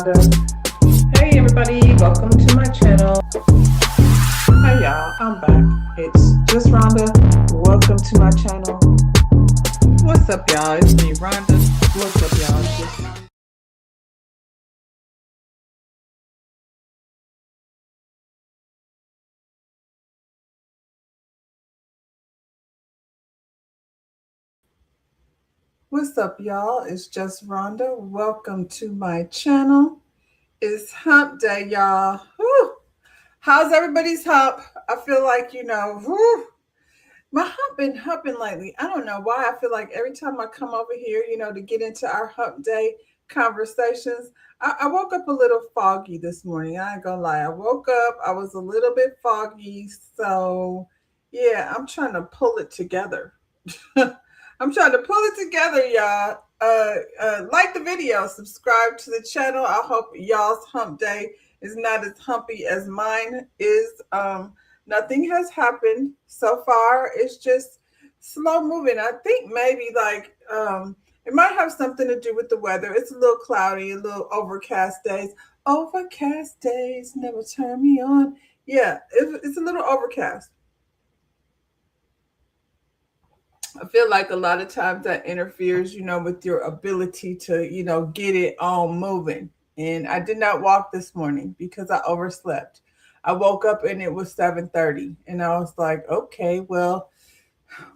Rhonda. Hey everybody, welcome to my channel. Hi y'all, I'm back. It's just Rhonda. Welcome to my channel. What's up y'all? It's me, Rhonda. What's up y'all? It's just Rhonda. What's up y'all? It's just Rhonda. Welcome to my channel. It's hump day, y'all. Whew. How's everybody's hump? I feel like, whew, my hump been humping lately. I don't know why. I feel like every time I come over here, to get into our hump day conversations, I woke up a little foggy this morning. I ain't gonna lie. I woke up, I was a little bit foggy. So, yeah, I'm trying to pull it together. I'm trying to pull it together, y'all. Like the video, subscribe to the channel. I hope y'all's hump day is not as humpy as mine is. Nothing has happened so far. It's just slow moving. I think maybe it might have something to do with the weather. It's a little cloudy, a little overcast days. Overcast days never turn me on. Yeah, it's a little overcast. I feel like a lot of times that interferes, with your ability to, get it all moving. And I did not walk this morning because I overslept. I woke up and it was 7:30 and I was like, okay, well,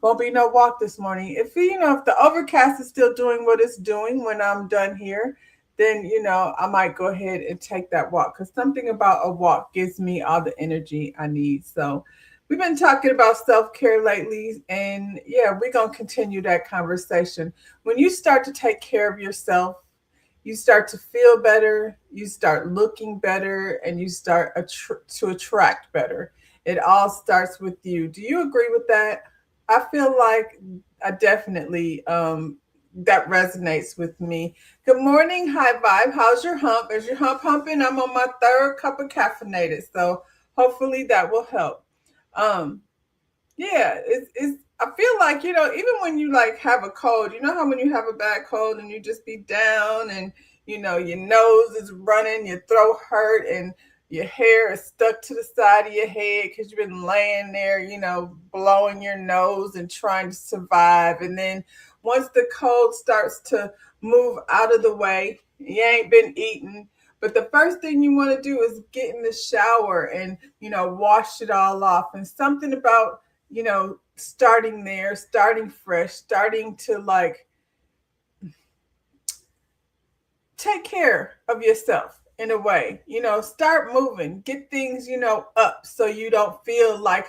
won't be no walk this morning. If the overcast is still doing what it's doing when I'm done here, then, I might go ahead and take that walk because something about a walk gives me all the energy I need. So we've been talking about self-care lately, and yeah, we're going to continue that conversation. When you start to take care of yourself, you start to feel better, you start looking better, and you start to attract better. It all starts with you. Do you agree with that? I feel like I definitely that resonates with me. Good morning, high vibe. How's your hump? Is your hump humping? I'm on my third cup of caffeinated, so hopefully that will help. Um, yeah, it's I feel like, even when you like have a cold, how when you have a bad cold and you just be down and your nose is running, your throat hurt and your hair is stuck to the side of your head because you've been laying there, blowing your nose and trying to survive. And then once the cold starts to move out of the way, you ain't been eating. But the first thing you want to do is get in the shower and, wash it all off. And something about starting there, starting fresh, starting to like take care of yourself in a way, start moving, get things, up so you don't feel like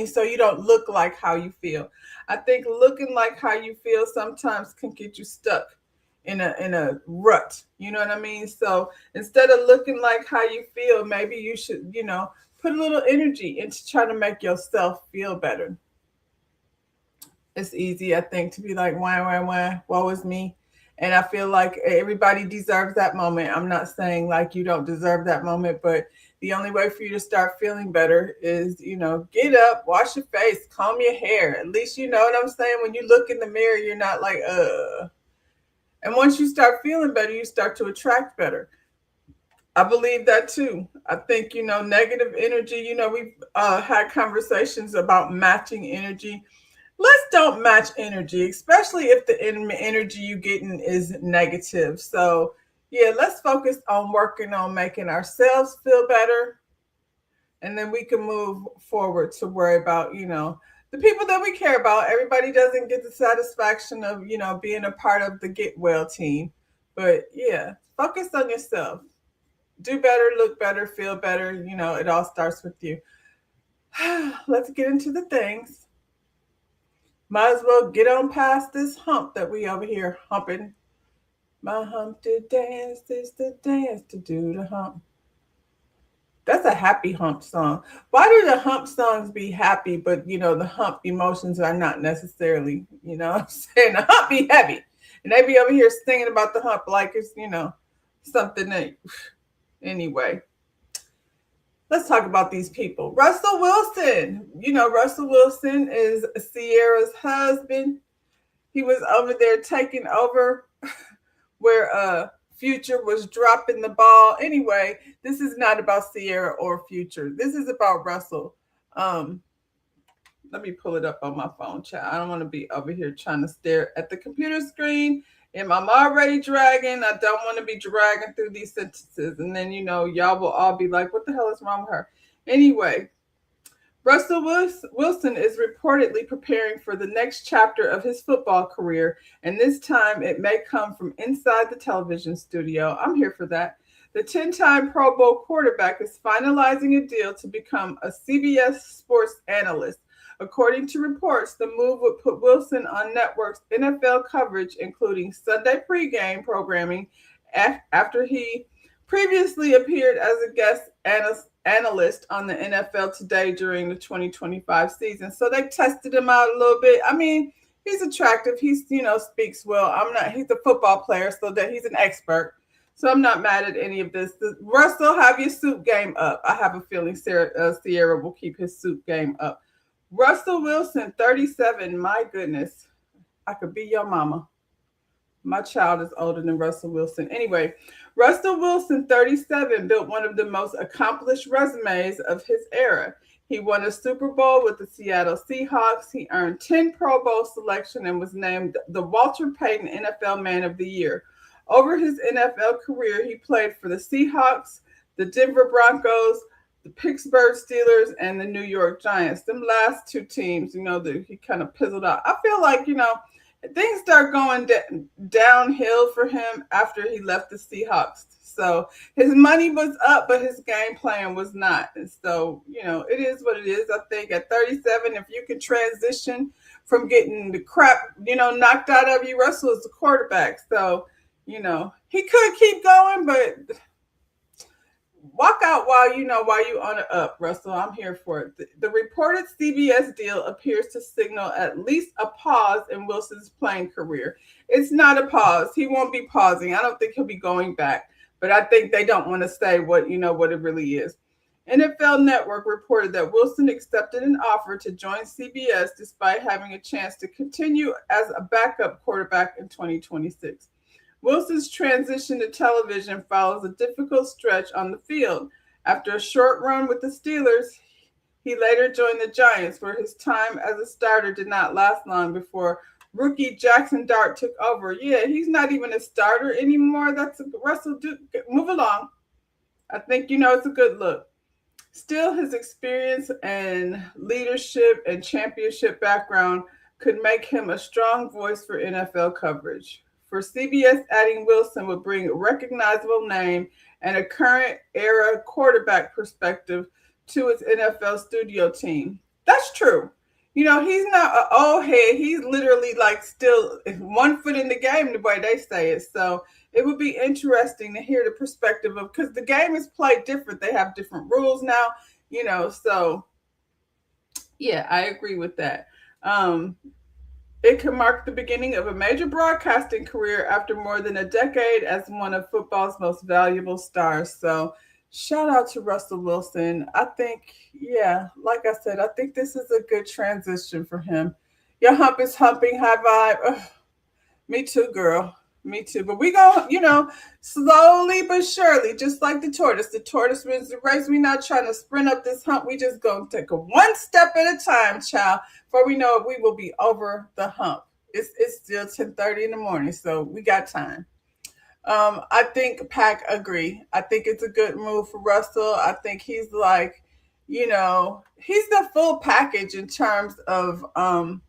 so you don't look like how you feel. I think looking like how you feel sometimes can get you stuck in a rut. You know what I mean? So instead of looking like how you feel, maybe you should, put a little energy into trying to make yourself feel better. It's easy, I think, to be like, why, woe is me. And I feel like everybody deserves that moment. I'm not saying like you don't deserve that moment, but the only way for you to start feeling better is, get up, wash your face, comb your hair. At least you know what I'm saying. When you look in the mirror, you're not like, And once you start feeling better, you start to attract better. I believe that too. I think, negative energy, we've had conversations about matching energy. Let's don't match energy, especially if the energy you getting is negative. So yeah, let's focus on working on making ourselves feel better, and then we can move forward to worry about, the people that we care about. Everybody doesn't get the satisfaction of, being a part of the get well team. But yeah, focus on yourself. Do better, look better, feel better. It all starts with you. Let's get into the things. Might as well get on past this hump that we over here humping. My hump to dance is the dance to do the hump. That's a happy hump song. Why do the hump songs be happy, but the hump emotions are not necessarily, what I'm saying? The hump be heavy. And they be over here singing about the hump like it's, something that anyway. Let's talk about these people. Russell Wilson. Russell Wilson is Sierra's husband. He was over there taking over where Future was dropping the ball. Anyway, this is not about Sierra or Future. This is about Russell. Um, Let me pull it up on my phone, chat. I don't want to be over here trying to stare at the computer screen. And I'm already dragging. I don't want to be dragging through these sentences. And then, y'all will all be like, what the hell is wrong with her? Anyway, Russell Wilson is reportedly preparing for the next chapter of his football career, and this time it may come from inside the television studio. I'm here for that. The 10-time Pro Bowl quarterback is finalizing a deal to become a CBS sports analyst. According to reports, the move would put Wilson on network's NFL coverage, including Sunday pregame programming, after he previously appeared as a guest analyst on the NFL Today during the 2025 season. So they tested him out a little bit. I mean, he's attractive. He's, speaks well. He's a football player, so that he's an expert. So I'm not mad at any of this. Russell, have your suit game up. I have a feeling Sierra will keep his suit game up. Russell Wilson, 37. My goodness. I could be your mama. My child is older than Russell Wilson. Anyway, Russell Wilson, 37, built one of the most accomplished resumes of his era. He won a Super Bowl with the Seattle Seahawks. He earned 10 Pro Bowl selections and was named the Walter Payton NFL Man of the Year. Over his NFL career, he played for the Seahawks, the Denver Broncos, the Pittsburgh Steelers, and the New York Giants. Them last two teams, that he kind of pizzled out. I feel like, things start going downhill for him after he left the Seahawks. So his money was up, but his game plan was not. And so, it is what it is. I think at 37, if you can transition from getting the crap, knocked out of you, Russell is the quarterback. So, he could keep going, but walk out while you on it up, Russell. I'm here for it. The reported CBS deal appears to signal at least a pause in Wilson's playing career. It's not a pause. He won't be pausing. I don't think he'll be going back, but I think they don't want to say what it really is. NFL Network reported that Wilson accepted an offer to join CBS despite having a chance to continue as a backup quarterback in 2026. Wilson's transition to television follows a difficult stretch on the field. After a short run with the Steelers, he later joined the Giants, where his time as a starter did not last long before rookie Jackson Dart took over. Yeah, he's not even a starter anymore. Russell, move along. I think, it's a good look. Still, his experience and leadership and championship background could make him a strong voice for NFL coverage. For CBS, adding Wilson would bring a recognizable name and a current era quarterback perspective to its NFL studio team. That's true. He's not an old head. He's literally still 1 foot in the game, the way they say it. So it would be interesting to hear the perspective of, because the game is played different. They have different rules now, so yeah, I agree with that. It could mark the beginning of a major broadcasting career after more than a decade as one of football's most valuable stars. So shout out to Russell Wilson. I think, like I said, I think this is a good transition for him. Your hump is humping, high vibe. Ugh, me too, girl. Me too. But we go, slowly but surely, just like the tortoise. The tortoise wins the race. We're not trying to sprint up this hump. We just going to take it one step at a time, child. Before we know it, we will be over the hump. It's still 10:30 in the morning, so we got time. I think Pack agree. I think it's a good move for Russell. I think he's he's the full package in terms of a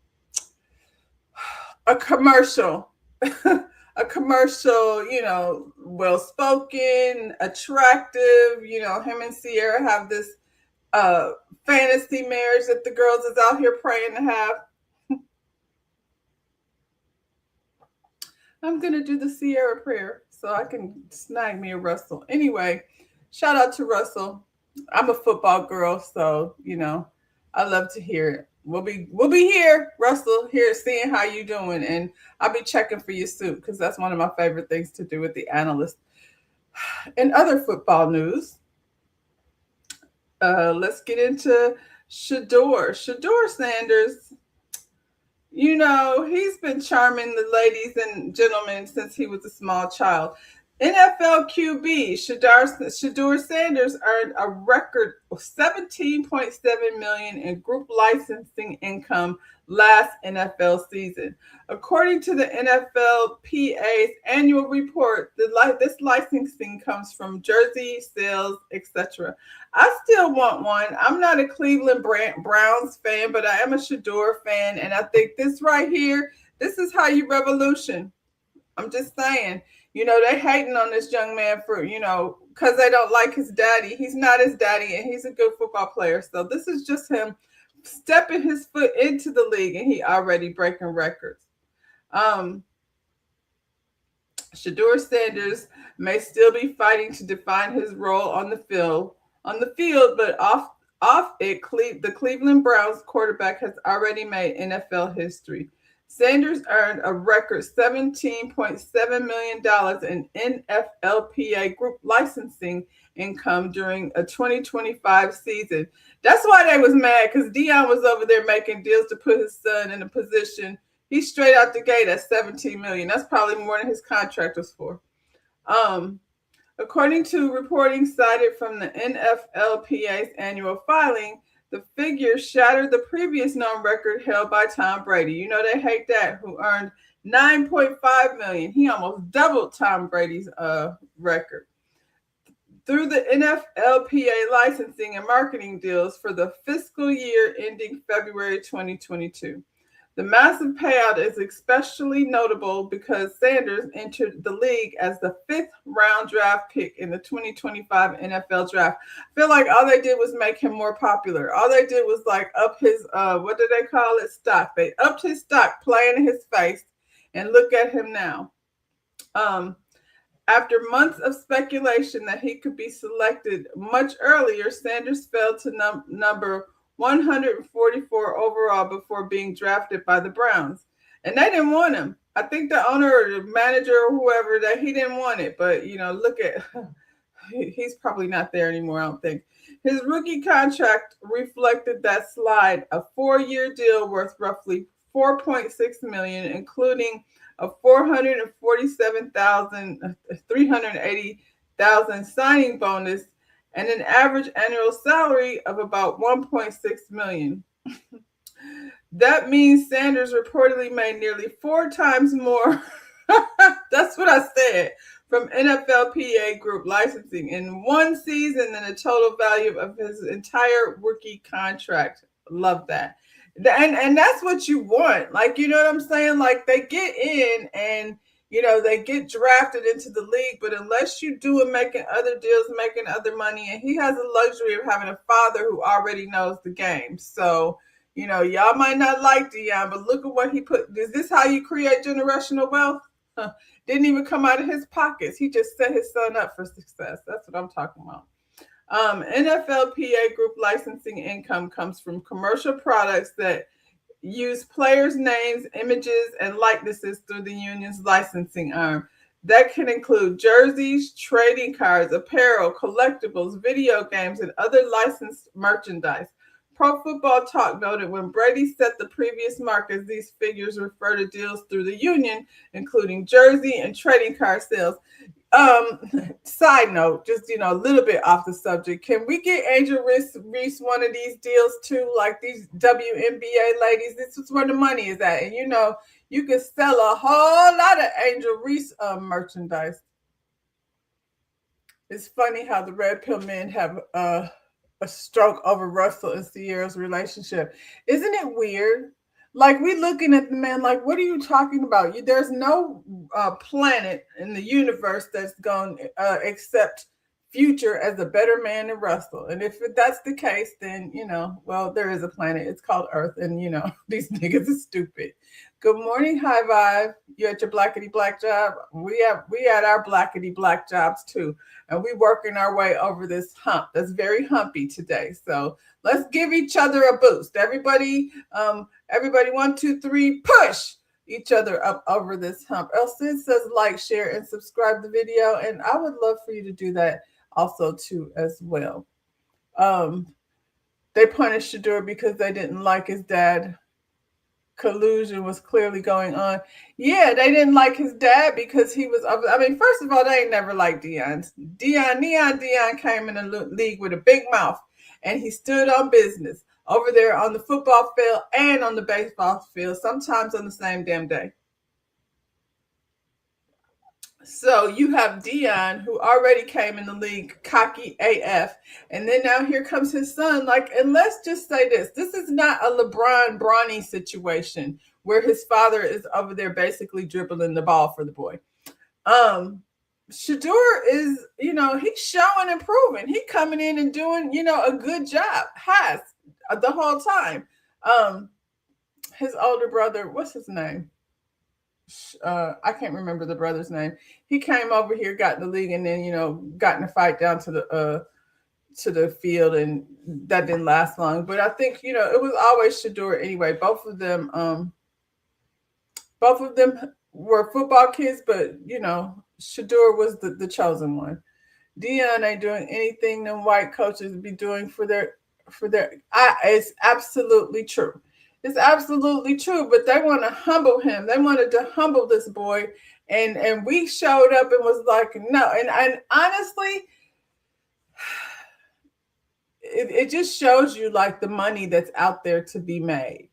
commercial. A commercial, well-spoken, attractive, him and Sierra have this fantasy marriage that the girls is out here praying to have. I'm going to do the Sierra prayer so I can snag me a Russell. Anyway, shout out to Russell. I'm a football girl, so, I love to hear it. We'll be here, Russell, here seeing how you doing, and I'll be checking for your suit because that's one of my favorite things to do with the analyst. In other football news, let's get into Shedeur Sanders. He's been charming the ladies and gentlemen since he was a small child. NFL QB Shador Sanders earned a record of 17.7 million in group licensing income last NFL season. According to the NFLPA's annual report, this licensing comes from jersey sales, etc. I still want one. I'm not a Cleveland Browns fan, but I am a Shador fan, and I think this right here, this is how you revolution. I'm just saying, they hating on this young man for, because they don't like his daddy. He's not his daddy, and he's a good football player. So this is just him stepping his foot into the league, and he already breaking records. Shador Sanders may still be fighting to define his role on the field, but off it, the Cleveland Browns quarterback has already made NFL history. Sanders earned a record $17.7 million in NFLPA group licensing income during a 2025 season. That's why they was mad, because Deion was over there making deals to put his son in a position. He's straight out the gate at $17 million. That's probably more than his contract was for. According to reporting cited from the NFLPA's annual filing, the figure shattered the previous known record held by Tom Brady. They hate that, who earned $9.5 million. He almost doubled Tom Brady's record. Through the NFLPA licensing and marketing deals for the fiscal year ending February 2022. The massive payout is especially notable because Sanders entered the league as the 5th round draft pick in the 2025 NFL draft. I feel like all they did was make him more popular. All they did was up his, what do they call it? Stock. They upped his stock, playing in his face, and look at him now. After months of speculation that he could be selected much earlier, Sanders fell to number 144 overall before being drafted by the Browns. And they didn't want him. I think the owner or the manager or whoever, that he didn't want it. But, look at, he's probably not there anymore, I don't think. His rookie contract reflected that slide, a 4-year deal worth roughly $4.6 million, including a $447,380 signing bonus and an average annual salary of about $1.6 million. That means Sanders reportedly made nearly 4 times more. That's what I said, from NFLPA group licensing in one season than the total value of his entire rookie contract. Love that. And that's what you want. You know what I'm saying? They get in and they get drafted into the league, but unless you do it, making other deals, making other money, and he has the luxury of having a father who already knows the game. So, y'all might not like Deion, but look at what he put. Is this how you create generational wealth? Didn't even come out of his pockets. He just set his son up for success. That's what I'm talking about. NFLPA group licensing income comes from commercial products that use players' names, images, and likenesses through the union's licensing arm. That can include jerseys, trading cards, apparel, collectibles, video games, and other licensed merchandise. Pro Football Talk noted when Brady set the previous mark, as these figures refer to deals through the union, including jersey and trading card sales. Side note, just a little bit off the subject. Can we get Angel Reese one of these deals too? Like these WNBA ladies, this is where the money is at. And you can sell a whole lot of Angel Reese merchandise. It's funny how the Red Pill men have a stroke over Russell and Sierra's relationship. Isn't it weird? We looking at the man what are you talking about? There's no planet in the universe that's going to accept Future as a better man than Russell. And if that's the case, then, there is a planet. It's called Earth. And, these niggas are stupid. Good morning, High Vibe. You at your blackity black job? We at our blackity black jobs too. And we working our way over this hump. That's very humpy today. So let's give each other a boost. Everybody, 1, 2, 3, push each other up over this hump. Elsie says like, share, and subscribe the video. And I would love for you to do that also too as well. They punished Shador because they didn't like his dad collusion was clearly going on. Yeah, they didn't like his dad because he was. I mean, first of all, they ain't never liked Deion. Deion came in the league with a big mouth, and he stood on business over there on the football field and on the baseball field, sometimes on the same damn day. So you have Deion, who already came in the league cocky AF, and then now here comes his son. Like, and let's just say this is not a LeBron Bronny situation where his father is over there basically dribbling the ball for the boy. Shedeur is, he's showing and proving. He coming in and doing, a good job. Has the whole time. His older brother, what's his name? I can't remember the brother's name. He came over here, got in the league, and then got in a fight down to the field, and that didn't last long. But I think it was always Shedeur anyway. Both of them were football kids, but Shedeur was the chosen one. Deion ain't doing anything them white coaches be doing for their. It's absolutely true. It's absolutely true, but they want to humble him. They wanted to humble this boy, and we showed up and was like, no. And honestly, it just shows you like the money that's out there to be made.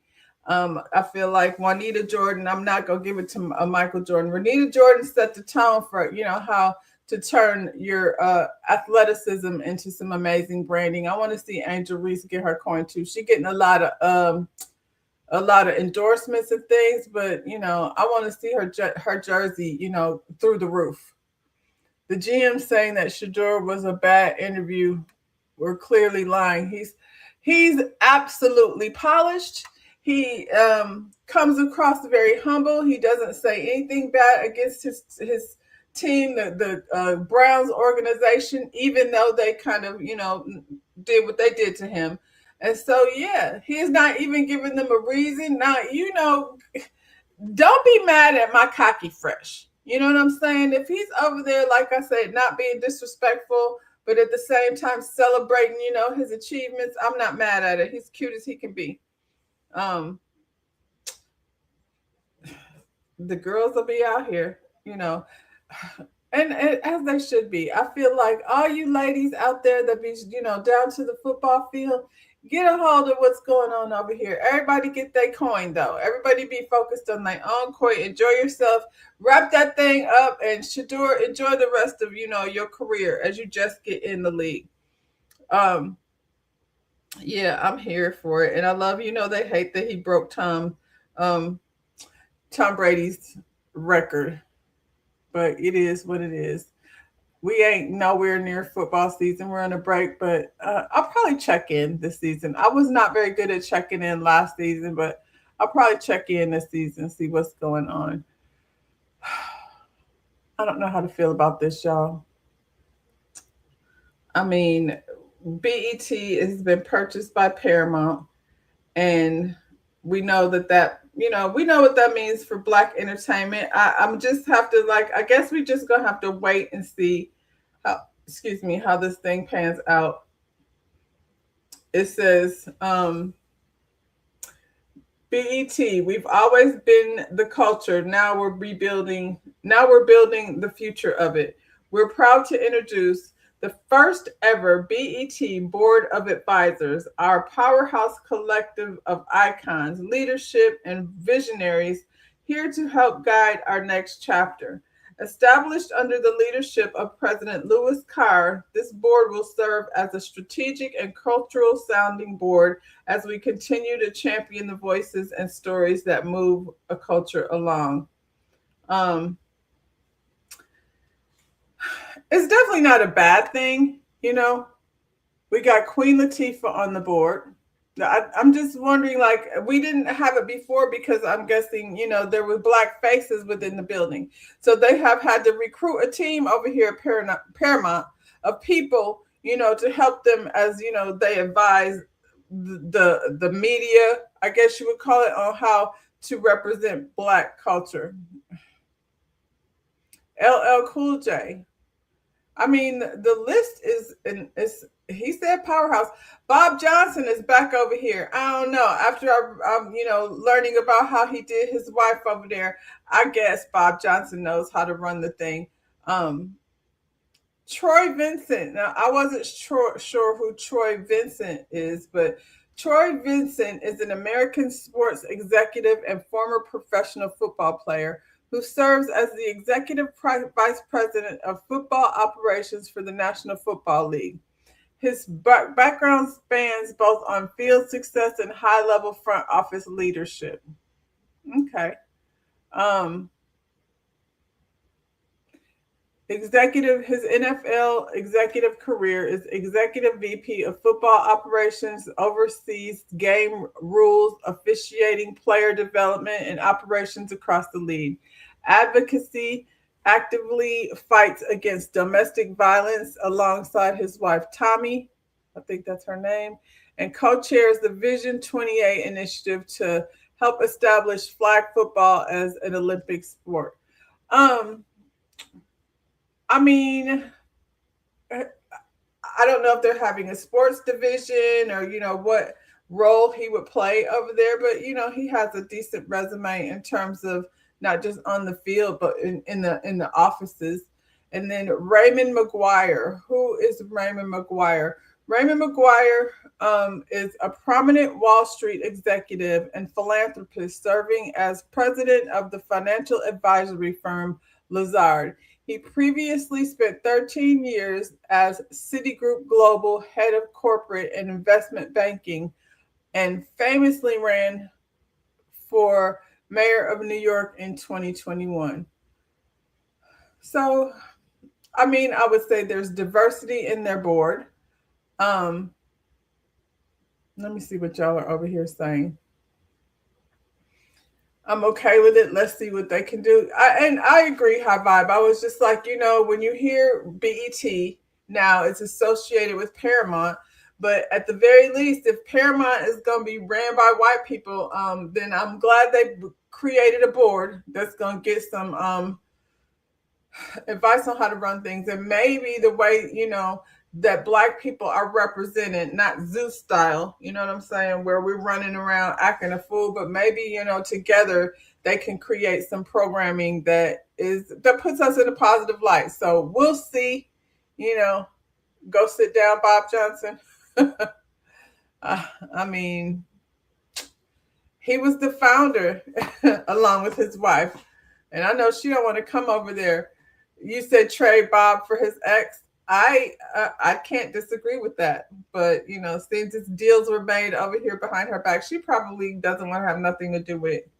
I feel like Juanita Jordan, I'm not going to give it to Michael Jordan. Juanita Jordan set the tone for, how to turn your athleticism into some amazing branding. I want to see Angel Reese get her coin too. She's getting a lot of endorsements and things, but I want to see her jersey, through the roof. The GM saying that Shedeur was a bad interview were clearly lying. He's absolutely polished. He comes across very humble. He doesn't say anything bad against his team, the Browns organization, even though they kind of did what they did to him. And so, yeah, he's not even giving them a reason. Now, don't be mad at my cocky fresh. You know what I'm saying? If he's over there, like I said, not being disrespectful, but at the same time celebrating, his achievements, I'm not mad at it. He's cute as he can be. The girls will be out here, and as they should be. I feel like all you ladies out there that be, down to the football field, get a hold of what's going on over here. Everybody get their coin, though. Everybody be focused on their own coin. Enjoy yourself. Wrap that thing up, and Shedeur, enjoy the rest of, your career as you just get in the league. Yeah, I'm here for it. And I love, they hate that he broke Tom Brady's record. But it is what it is. We ain't nowhere near football season. We're on a break, but I'll probably check in this season. I was not very good at checking in last season, but I'll probably check in this season, see what's going on. I don't know how to feel about this, y'all. I mean, BET has been purchased by Paramount, and we know that we know what that means for Black entertainment. I'm just have to I guess we just gonna have to wait and see how this thing pans out. It says BET, we've always been the culture. Now we're building the future of it. We're proud to introduce the first ever BET Board of Advisors, our powerhouse collective of icons, leadership, and visionaries here to help guide our next chapter. Established under the leadership of President Louis Carr, this board will serve as a strategic and cultural sounding board as we continue to champion the voices and stories that move a culture along. It's definitely not a bad thing, We got Queen Latifah on the board. I'm just wondering, we didn't have it before because I'm guessing, there were Black faces within the building. So they have had to recruit a team over here at Paramount of people, to help them as, they advise the media, I guess you would call it, on how to represent Black culture. LL Cool J. I mean, the list is He said powerhouse. Bob Johnson is back over here. I don't know. After I'm learning about how he did his wife over there, I guess Bob Johnson knows how to run the thing. Um, Troy Vincent. Now, I wasn't sure who Troy Vincent is, but Troy Vincent is an American sports executive and former professional football player who serves as the executive vice president of football operations for the National Football League. His background spans both on field success and high level front office leadership. Okay. Um, his NFL executive career is executive VP of football operations, oversees game rules, officiating, player development, and operations across the league. Advocacy actively fights against domestic violence alongside his wife, Tommy, I think that's her name, and co chairs the Vision 28 initiative to help establish flag football as an Olympic sport. Um, I mean, I don't know if they're having a sports division or what role he would play over there, but he has a decent resume in terms of not just on the field but in the offices. And then Raymond McGuire. Who is Raymond McGuire? Raymond McGuire is a prominent Wall Street executive and philanthropist serving as president of the financial advisory firm Lazard. He previously spent 13 years as Citigroup Global head of corporate and investment banking and famously ran for mayor of New York in 2021. So, I mean, I would say there's diversity in their board. Um, Let me see what y'all are over here saying. I'm okay with it. Let's see what they can do. And I agree, High Vibe. I was just like, when you hear BET now, it's associated with Paramount. But at the very least, if Paramount is going to be ran by white people, then I'm glad they created a board that's going to get some advice on how to run things. And maybe the way, that black people are represented, not Zeus style, you know what I'm saying, where we're running around acting a fool, but maybe, together they can create some programming that puts us in a positive light. So we'll see, go sit down, Bob Johnson. I mean, he was the founder along with his wife. And I know she don't want to come over there. You said trade Bob for his ex. I can't disagree with that, but since these deals were made over here behind her back, she probably doesn't want to have nothing to do with it.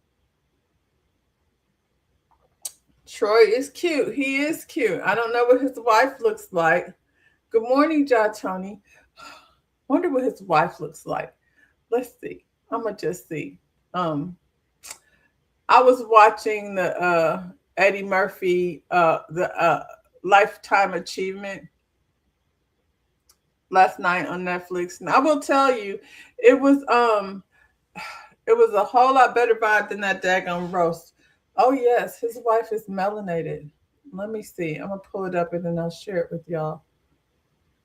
Troy is cute. He is cute. I don't know what his wife looks like. Good morning, Ja Tony. Wonder what his wife looks like. Let's see. I'm gonna just see. Um, I was watching the Eddie Murphy the Lifetime Achievement last night on Netflix, and I will tell you, it was it was a whole lot better vibe than that daggone roast. Oh yes, his wife is melanated. Let me see. I'm gonna pull it up and then I'll share it with y'all.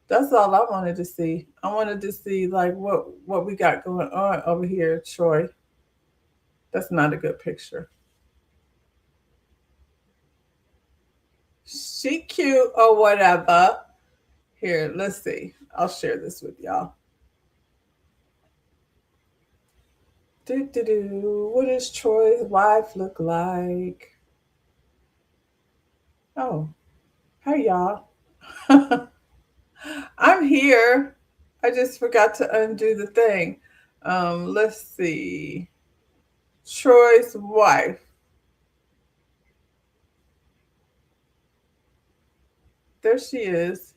That's all I wanted to see. I wanted to see like what we got going on over here, Troy. That's not a good picture. She cute or whatever. Here, let's see. I'll share this with y'all. What does Troy's wife look like? Oh, hey y'all. I'm here. I just forgot to undo the thing. Let's see. Troy's wife. There she is.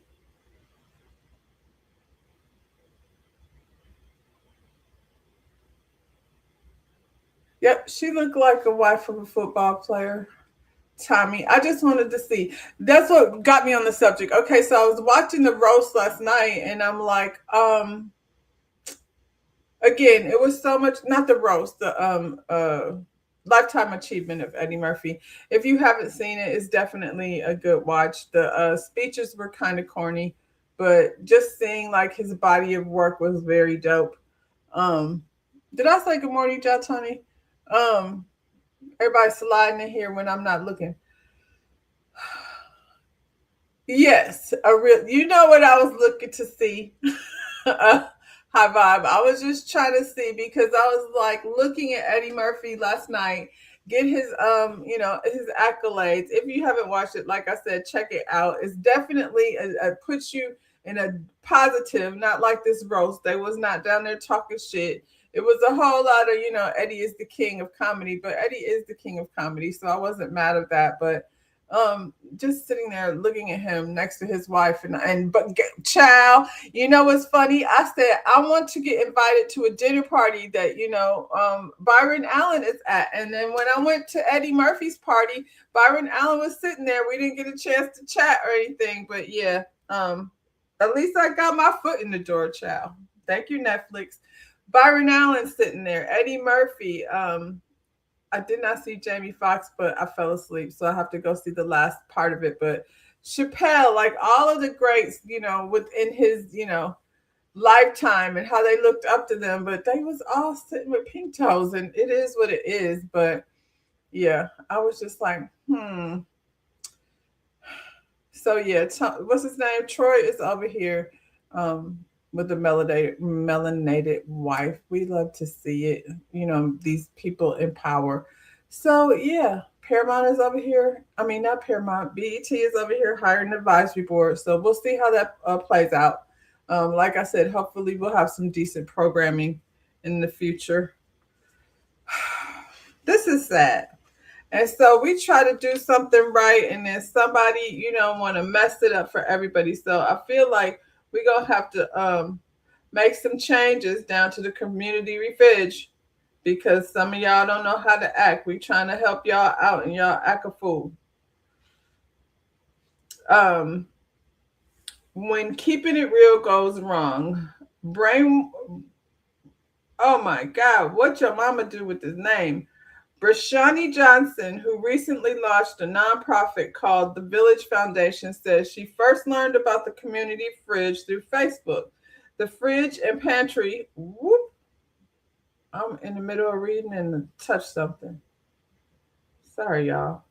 Yep, she looked like a wife of a football player. Tommy, I just wanted to see. That's what got me on the subject. Okay, so I was watching the roast last night and I'm like, again, it was so much, not the roast, the Lifetime Achievement of Eddie Murphy. If you haven't seen it, it's definitely a good watch. The speeches were kind of corny, but just seeing like his body of work was very dope. Um, did I say good morning, John Tony? Um, everybody sliding in here when I'm not looking. Yes, a real. You know what I was looking to see? High vibe. I was just trying to see because I was like looking at Eddie Murphy last night, get his his accolades. If you haven't watched it, like I said, check it out. It's definitely puts you in a positive, not like this roast. They was not down there talking shit. It was a whole lot of, Eddie is the king of comedy, but Eddie is the king of comedy, so I wasn't mad at that. But just sitting there looking at him next to his wife and but child, you know what's funny? I said I want to get invited to a dinner party that Byron Allen is at, and then when I went to Eddie Murphy's party, Byron Allen was sitting there. We didn't get a chance to chat or anything, but yeah, at least I got my foot in the door, child. Thank you, Netflix. Byron Allen sitting there, Eddie Murphy. I did not see Jamie Foxx, but I fell asleep, so I have to go see the last part of it. But Chappelle, like all of the greats, within his, lifetime and how they looked up to them, but they was all sitting with pink toes, and it is what it is. But yeah, I was just like, So yeah, what's his name? Troy is over here, with the melanated wife. We love to see it. These people in power. So yeah, Paramount is over here. I mean, not Paramount. BET is over here hiring an advisory board. So we'll see how that plays out. Like I said, hopefully we'll have some decent programming in the future. This is sad. And so we try to do something right, and then somebody, want to mess it up for everybody. So I feel like we're going to have to make some changes down to the community refige because some of y'all don't know how to act. We trying to help y'all out, and y'all act a fool. When keeping it real goes wrong, brain. Oh my God, what your mama do with his name? Brashani Johnson, who recently launched a nonprofit called the Village Foundation, says she first learned about the community fridge through Facebook. The fridge and pantry, whoop, I'm in the middle of reading and touch something. Sorry, y'all.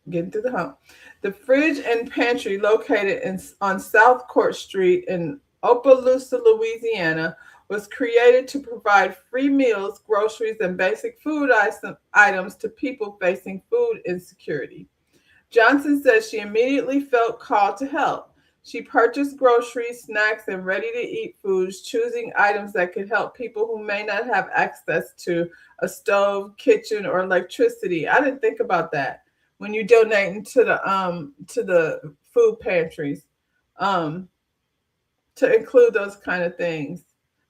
Getting to the hump. The fridge and pantry located on South Court Street in Opelousas, Louisiana, was created to provide free meals, groceries, and basic food items to people facing food insecurity. Johnson says she immediately felt called to help. She purchased groceries, snacks, and ready-to-eat foods, choosing items that could help people who may not have access to a stove, kitchen, or electricity. I didn't think about that when you're donating to the food pantries, to include those kind of things.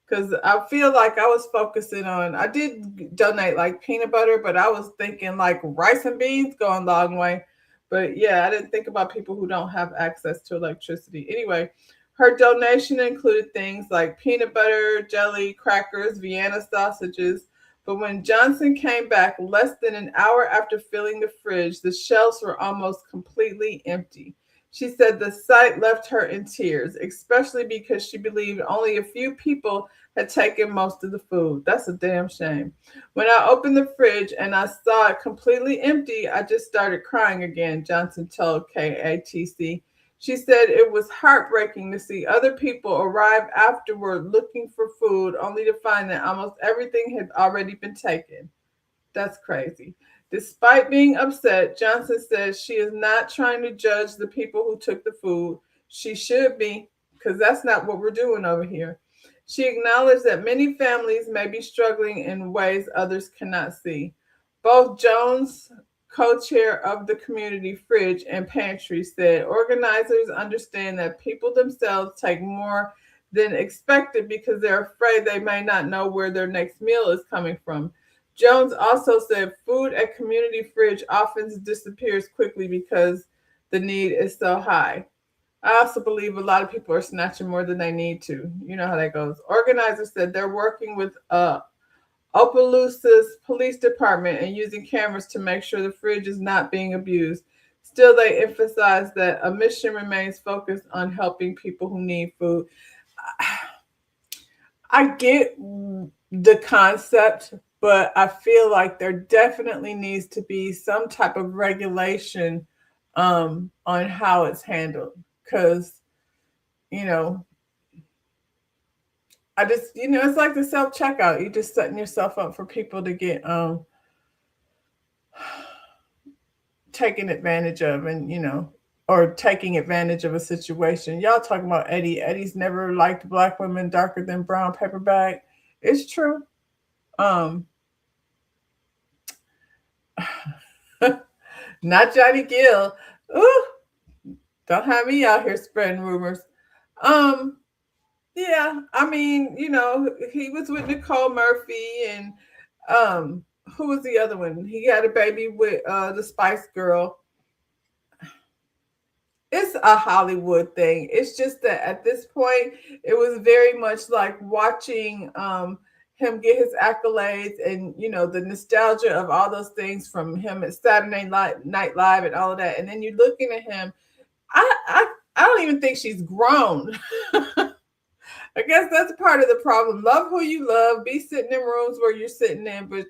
Because I feel like I was focusing on, I did donate like peanut butter, but I was thinking like rice and beans go a long way. But yeah, I didn't think about people who don't have access to electricity. Anyway, her donation included things like peanut butter, jelly, crackers, Vienna sausages. But when Johnson came back less than an hour after filling the fridge, the shelves were almost completely empty. She said the sight left her in tears, especially because she believed only a few people had taken most of the food. That's a damn shame. When I opened the fridge and I saw it completely empty, I just started crying again, Johnson told KATC. She said it was heartbreaking to see other people arrive afterward looking for food, only to find that almost everything had already been taken. That's crazy. Despite being upset, Johnson says she is not trying to judge the people who took the food. She should be, because that's not what we're doing over here. She acknowledged that many families may be struggling in ways others cannot see. Both Jones, co-chair of the community fridge and pantry, said organizers understand that people themselves take more than expected because they're afraid they may not know where their next meal is coming from. Jones also said food at community fridge often disappears quickly because the need is so high. I also believe a lot of people are snatching more than they need to. You know how that goes. Organizers said they're working with Opelousas Police Department and using cameras to make sure the fridge is not being abused. Still, they emphasize that a mission remains focused on helping people who need food. I get the concept, but I feel like there definitely needs to be some type of regulation on how it's handled. Because, you know, I just, it's like the self checkout. You're just setting yourself up for people to get taken advantage of, and or taking advantage of a situation. Y'all talking about Eddie. Eddie's never liked black women darker than brown paper bag. It's true. Um, Not Johnny Gill. Ooh, don't have me out here spreading rumors. Um, yeah, I mean, he was with Nicole Murphy, and um who was the other one? He had a baby with the Spice Girl. It's a Hollywood thing. It's just that at this point, it was very much like watching him get his accolades, and the nostalgia of all those things from him at Night Live and all of that. And then you're looking at him. I don't even think she's grown. I guess that's part of the problem. Love who you love. Be sitting in rooms where you're sitting in, but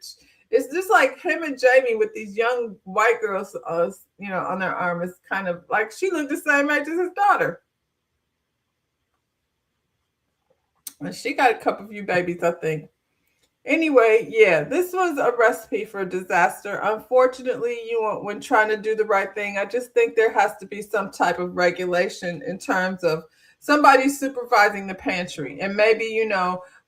it's just like him and Jamie with these young white girls, on their arm. It's kind of like she looked the same age as his daughter, and she got a couple few babies, I think. Anyway, yeah, this was a recipe for disaster. Unfortunately, when trying to do the right thing, I just think there has to be some type of regulation in terms of somebody supervising the pantry. And maybe,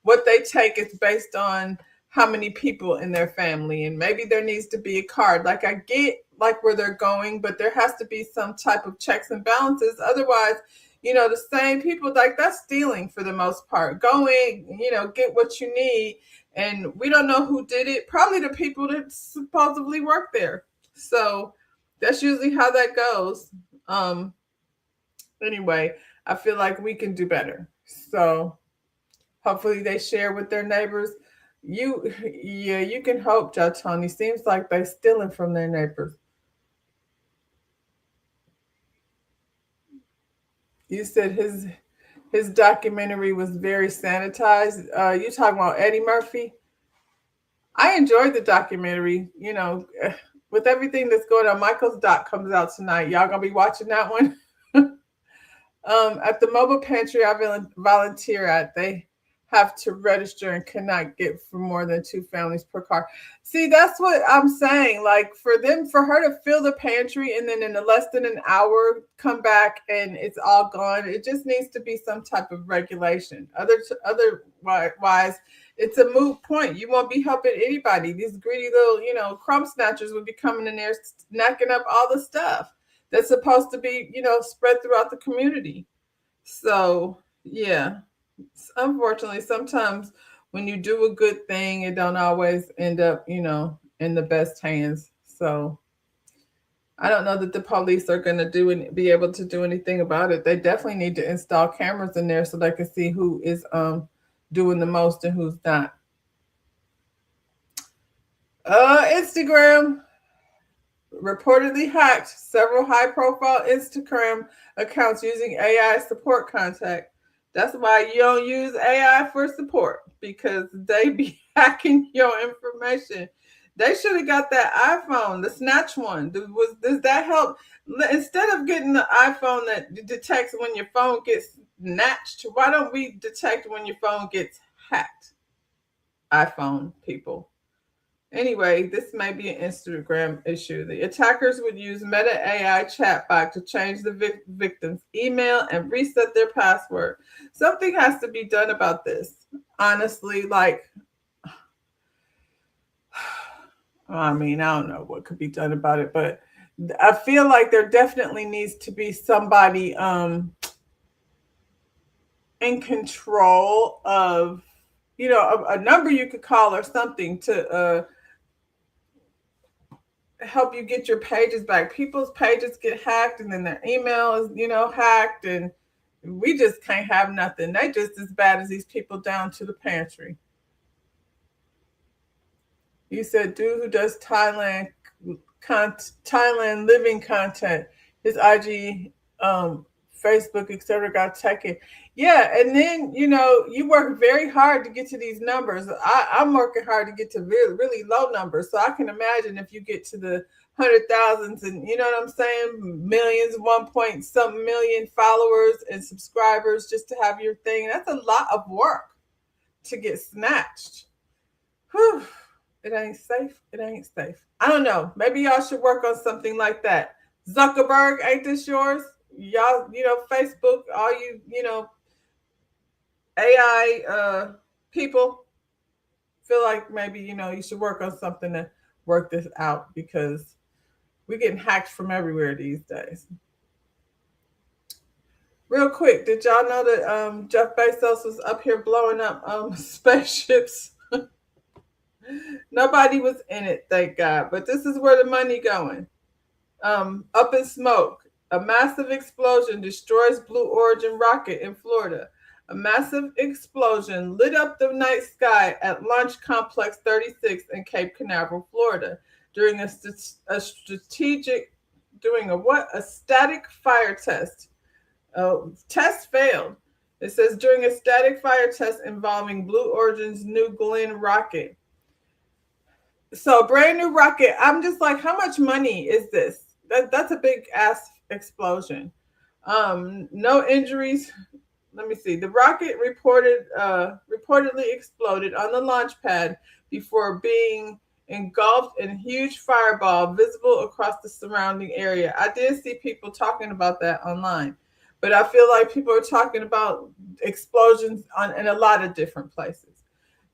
what they take is based on how many people in their family. And maybe there needs to be a card. Like I get like where they're going, but there has to be some type of checks and balances. Otherwise, the same people, like that's stealing for the most part. Go in, get what you need, and we don't know who did it. Probably the people that supposedly work there. So that's usually how that goes. Um, anyway, I feel like we can do better. So hopefully they share with their neighbors. Yeah, you can hope, Joe Tony. Seems like they're stealing from their neighbors. You said his documentary was very sanitized. You talking about Eddie Murphy? I enjoyed the documentary. With everything that's going on, Michael's doc comes out tonight. Y'all gonna be watching that one? At the mobile pantry I volunteer at, they have to register and cannot get for more than two families per car. See, that's what I'm saying. Like for her to fill the pantry and then in less than an hour come back and it's all gone. It just needs to be some type of regulation. Otherwise, it's a moot point. You won't be helping anybody. These greedy little, crumb snatchers would be coming in there snacking up all the stuff that's supposed to be, spread throughout the community. So, yeah, unfortunately, sometimes when you do a good thing, it don't always end up, in the best hands. So, I don't know that the police are going to be able to do anything about it. They definitely need to install cameras in there so they can see who is doing the most and who's not. Instagram reportedly hacked several high-profile Instagram accounts using AI support contact. That's why you don't use AI for support, because they be hacking your information. They should have got that iPhone, the snatch one. Does that help? Instead of getting the iPhone that detects when your phone gets snatched, why don't we detect when your phone gets hacked? iPhone people. Anyway, this may be an Instagram issue. The attackers would use Meta AI chatbot to change the victim's email and reset their password. Something has to be done about this. Honestly, like, I mean, I don't know what could be done about it, but I feel like there definitely needs to be somebody in control of, a number you could call or something to help you get your pages back. People's pages get hacked and then their email is, hacked, and we just can't have nothing. They just as bad as these people down to the pantry. You said dude who does Thailand Thailand living content. His IG, Facebook, etc. got taken. Yeah, and then you work very hard to get to these numbers. I'm working hard to get to really, really low numbers. So I can imagine if you get to the 100,000s and you know what I'm saying, millions, 1 point something million followers and subscribers just to have your thing. That's a lot of work to get snatched. Whew. It ain't safe. It ain't safe. I don't know. Maybe y'all should work on something like that. Zuckerberg, ain't this yours? Y'all, Facebook, all you, AI people feel like maybe, you should work on something to work this out because we're getting hacked from everywhere these days. Real quick, did y'all know that Jeff Bezos was up here blowing up spaceships? Nobody was in it, thank God. But this is where the money going. Up in smoke. A massive explosion destroys Blue Origin rocket in Florida. A massive explosion lit up the night sky at Launch Complex 36 in Cape Canaveral, Florida, during a static fire test. Test failed. It says during a static fire test involving Blue Origin's New Glenn rocket. So brand new rocket. I'm just like, how much money is this? That's a big ass explosion. No injuries. Let me see. The rocket reportedly exploded on the launch pad before being engulfed in a huge fireball visible across the surrounding area. I did see people talking about that online, but I feel like people are talking about explosions in a lot of different places.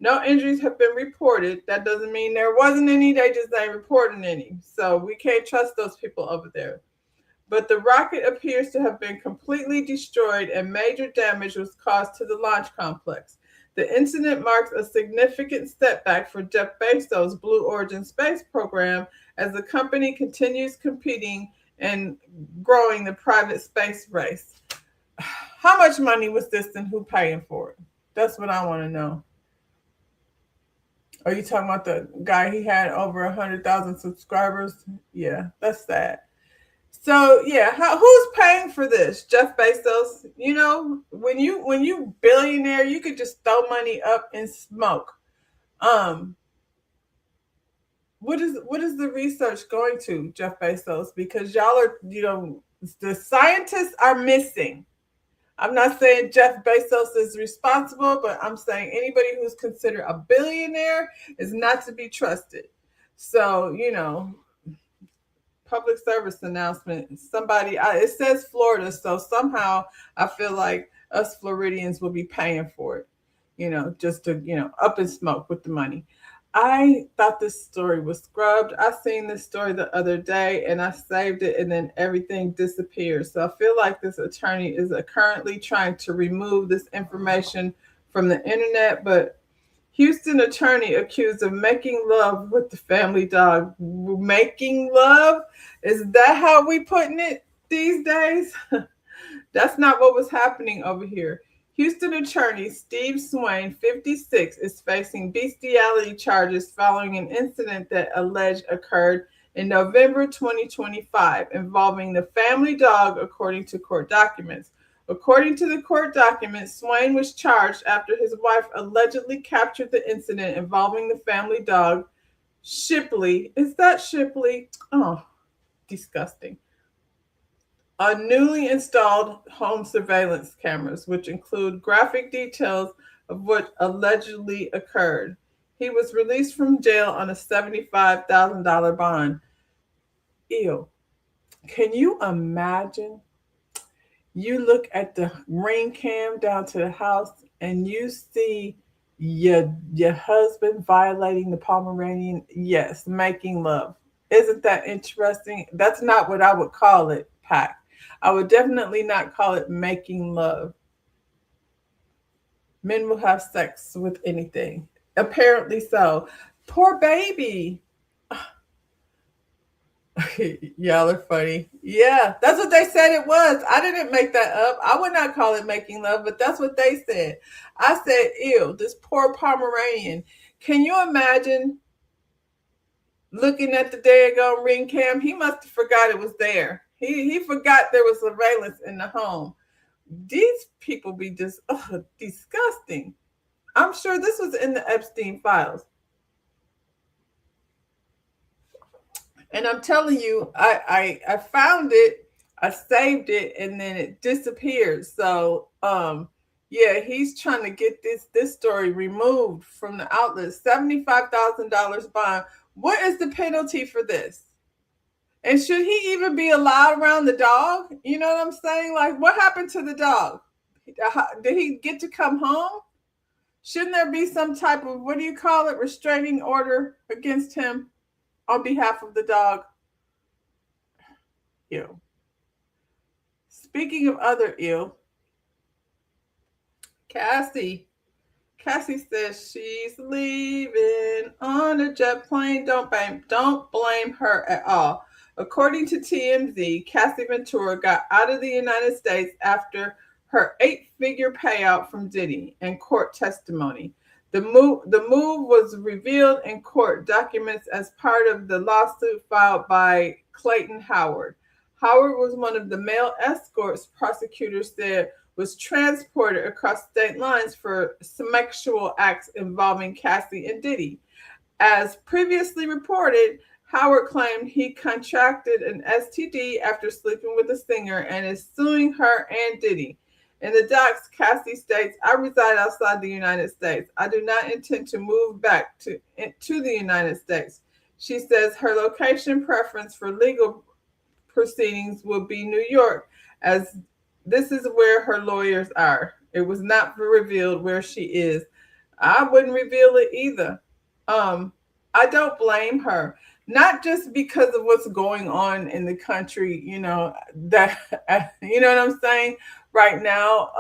No injuries have been reported. That doesn't mean there wasn't any. They just ain't reporting any. So we can't trust those people over there. But the rocket appears to have been completely destroyed and major damage was caused to the launch complex. The incident marks a significant setback for Jeff Bezos' Blue Origin space program as the company continues competing and growing the private space race. How much money was this and who paying for it? That's what I want to know. Are you talking about the guy he had over 100,000 subscribers? Yeah, that's sad. So yeah, who's paying for this? Jeff Bezos. When you billionaire, you could just throw money up in smoke. What is the research going to, Jeff Bezos? Because y'all are, the scientists are missing. I'm not saying Jeff Bezos is responsible, but I'm saying anybody who's considered a billionaire is not to be trusted. So, public service announcement. It says Florida, so somehow I feel like us Floridians will be paying for it, just to, up in smoke with the money. I thought this story was scrubbed. I seen this story the other day and I saved it and then everything disappeared. So I feel like this attorney is currently trying to remove this information from the internet, but Houston attorney accused of making love with the family dog. Making love? Is that how we putting it these days? That's not what was happening over here. Houston attorney Steve Swain, 56, is facing bestiality charges following an incident that alleged occurred in November 2025 involving the family dog, according to court documents. According to the court documents, Swain was charged after his wife allegedly captured the incident involving the family dog, Shipley. Is that Shipley? Oh, disgusting. On newly installed home surveillance cameras, which include graphic details of what allegedly occurred. He was released from jail on a $75,000 bond. Ew. Can you imagine? You look at the ring cam down to the house and you see your husband violating the Pomeranian. Yes, making love. Isn't that interesting? That's not what I would call it, Pac. I would definitely not call it making love. Men will have sex with anything. Apparently so. Poor baby. Y'all are funny. Yeah, that's what they said it was. I didn't make that up. I would not call it making love, but that's what they said. I said, ew, this poor Pomeranian. Can you imagine looking at the daggone ring cam. He must have forgot it was there. He forgot there was surveillance in the home. These people be just disgusting. I'm sure this was in the Epstein files. And I'm telling you, I found it, I saved it, and then it disappeared. So yeah, he's trying to get this story removed from the outlet. $75,000 bond. What is the penalty for this? And should he even be allowed around the dog? You know what I'm saying? Like, what happened to the dog? Did he get to come home? Shouldn't there be some type of, what do you call it, restraining order against him on behalf of the dog? Ew. Speaking of other ill, Cassie. Cassie says she's leaving on a jet plane. Don't blame her at all. According to TMZ, Cassie Ventura got out of the United States after her 8-figure payout from Diddy and court testimony. The move was revealed in court documents as part of the lawsuit filed by Clayton Howard. Howard was one of the male escorts prosecutors said was transported across state lines for sexual acts involving Cassie and Diddy. As previously reported, Howard claimed he contracted an STD after sleeping with the singer and is suing her and Diddy. In the docs, Cassie states, I reside outside the United States. I do not intend to move back to the United States. She says her location preference for legal proceedings will be New York, as this is where her lawyers are. It was not revealed where she is. I wouldn't reveal it either. I don't blame her. Not just because of what's going on in the country, that you know what I'm saying right now,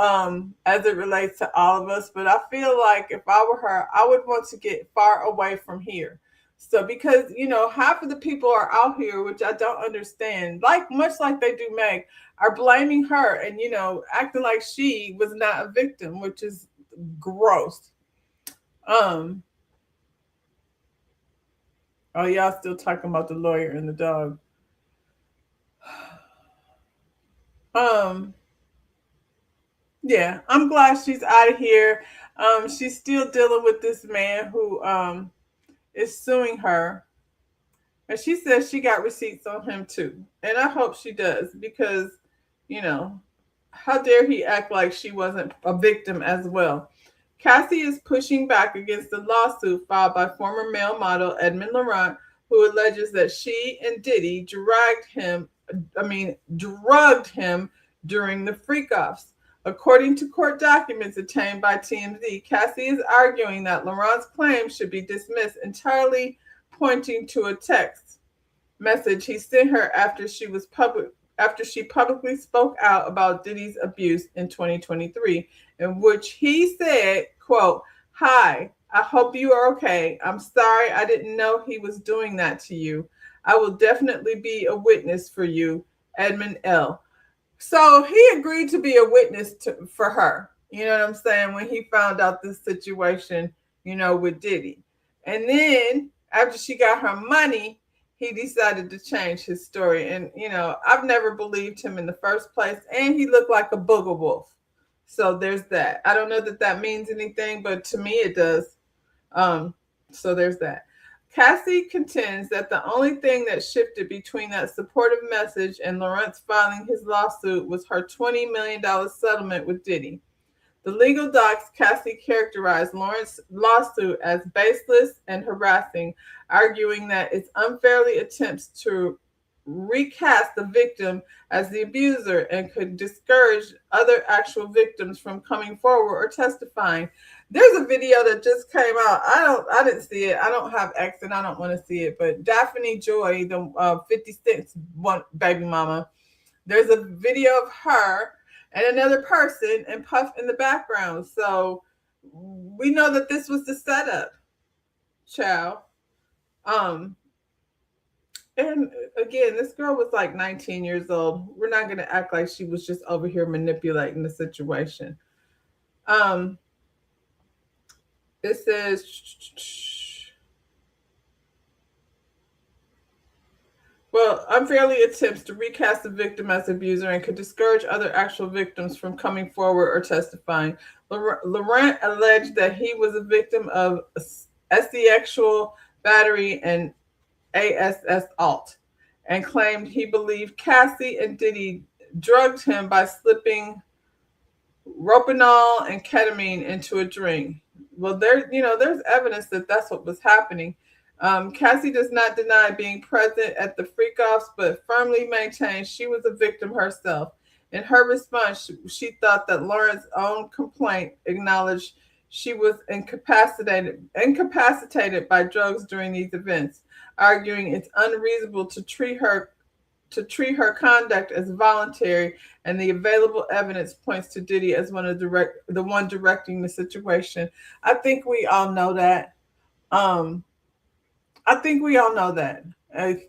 as it relates to all of us. But I feel like if I were her, I would want to get far away from here. So because half of the people are out here, which I don't understand, like much like they do Meg, are blaming her and acting like she was not a victim, which is gross. Um, oh, y'all still talking about the lawyer and the dog. Um, yeah, I'm glad she's out of here. She's still dealing with this man who is suing her. And she says she got receipts on him too. And I hope she does because, you know, how dare he act like she wasn't a victim as well? Cassie is pushing back against the lawsuit filed by former male model Edmond Laurent, who alleges that she and Diddy drugged him during the freak-offs. According to court documents obtained by TMZ, Cassie is arguing that Laurent's claims should be dismissed entirely, pointing to a text message he sent her after she publicly spoke out about Diddy's abuse in 2023, in which he said, quote, "Hi, I hope you are okay. I'm sorry I didn't know he was doing that to you. I will definitely be a witness for you, Edmond L." So he agreed to be a witness for her. You know what I'm saying? When he found out this situation, with Diddy. And then after she got her money, he decided to change his story. And, I've never believed him in the first place. And he looked like a booger wolf. So there's that. I don't know that that means anything, but to me it does. So there's that. Cassie contends that the only thing that shifted between that supportive message and Laurent's filing his lawsuit was her $20 million settlement with Diddy. The legal docs Cassie characterized Laurent's lawsuit as baseless and harassing, arguing that it unfairly attempts to recast the victim as the abuser and could discourage other actual victims from coming forward or testifying. There's a video that just came out. I didn't see it. I don't have X and I don't want to see it. But Daphne Joy, the 50 Cent's one baby mama, there's a video of her and another person and Puff in the background. So we know that this was the setup, child. And again, this girl was like 19 years old. We're not going to act like she was just over here manipulating the situation. It says, unfairly attempts to recast the victim as abuser and could discourage other actual victims from coming forward or testifying. Laurent alleged that he was a victim of sexual battery and assault and claimed he believed Cassie and Diddy drugged him by slipping Rohypnol and ketamine into a drink. Well, there's evidence that that's what was happening. Cassie does not deny being present at the freak-offs, but firmly maintains she was a victim herself. In her response, she thought that Lauren's own complaint acknowledged she was incapacitated by drugs during these events, arguing it's unreasonable to treat her conduct as voluntary, and the available evidence points to Diddy as the one directing the situation. I think we all know that.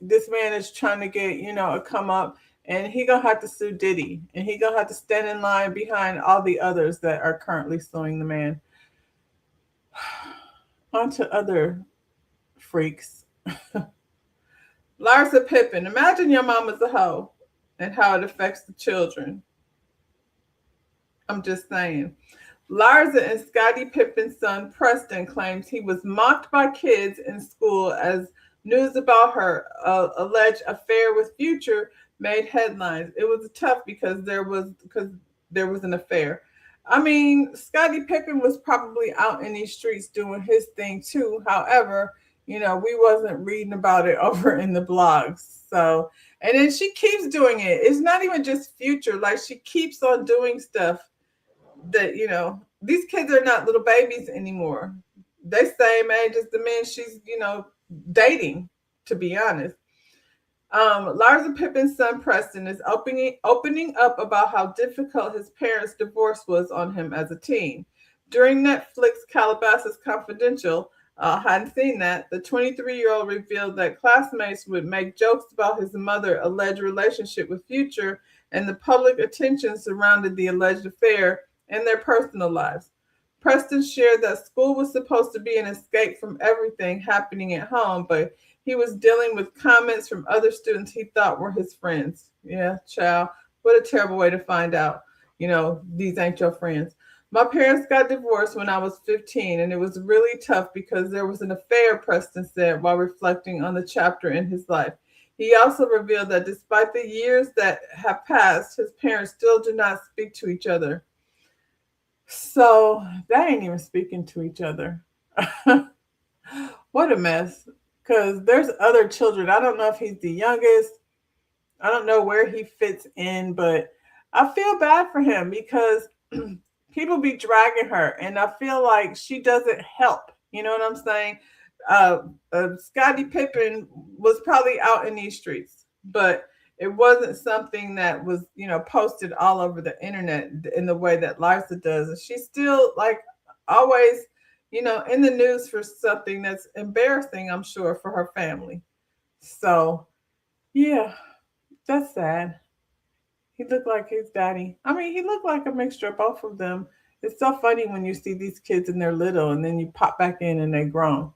This man is trying to get, a come up, and he gonna have to sue Diddy, and he gonna have to stand in line behind all the others that are currently suing the man. On to other freaks. Larsa Pippen, imagine your mama's a hoe and how it affects the children. I'm just saying. Larsa and Scottie Pippen's son, Preston, claims he was mocked by kids in school as news about her alleged affair with Future made headlines. It was tough because there was an affair. I mean, Scottie Pippen was probably out in these streets doing his thing too. However, we wasn't reading about it over in the blogs. So, and then she keeps doing it. It's not even just Future. Like, she keeps on doing stuff that, these kids are not little babies anymore. They same age as the men she's, dating, to be honest. Larsa Pippen's son, Preston, is opening up about how difficult his parents' divorce was on him as a teen. During Netflix Calabasas Confidential, hadn't seen that, the 23-year-old revealed that classmates would make jokes about his mother's alleged relationship with Future, and the public attention surrounded the alleged affair in their personal lives. Preston shared that school was supposed to be an escape from everything happening at home, but he was dealing with comments from other students he thought were his friends. Yeah, child, what a terrible way to find out, these ain't your friends. My parents got divorced when I was 15, and it was really tough because there was an affair, Preston said while reflecting on the chapter in his life. He also revealed that despite the years that have passed, his parents still do not speak to each other. So they ain't even speaking to each other. What a mess. Because there's other children. I don't know if he's the youngest. I don't know where he fits in, but I feel bad for him because people be dragging her, and I feel like she doesn't help. You know what I'm saying? Scottie Pippen was probably out in these streets, but it wasn't something that was, posted all over the internet in the way that Larsa does. And she's still always, in the news for something that's embarrassing, I'm sure, for her family. So, yeah, that's sad. He looked like his daddy. I mean, he looked like a mixture of both of them. It's so funny when you see these kids and they're little and then you pop back in and they're grown.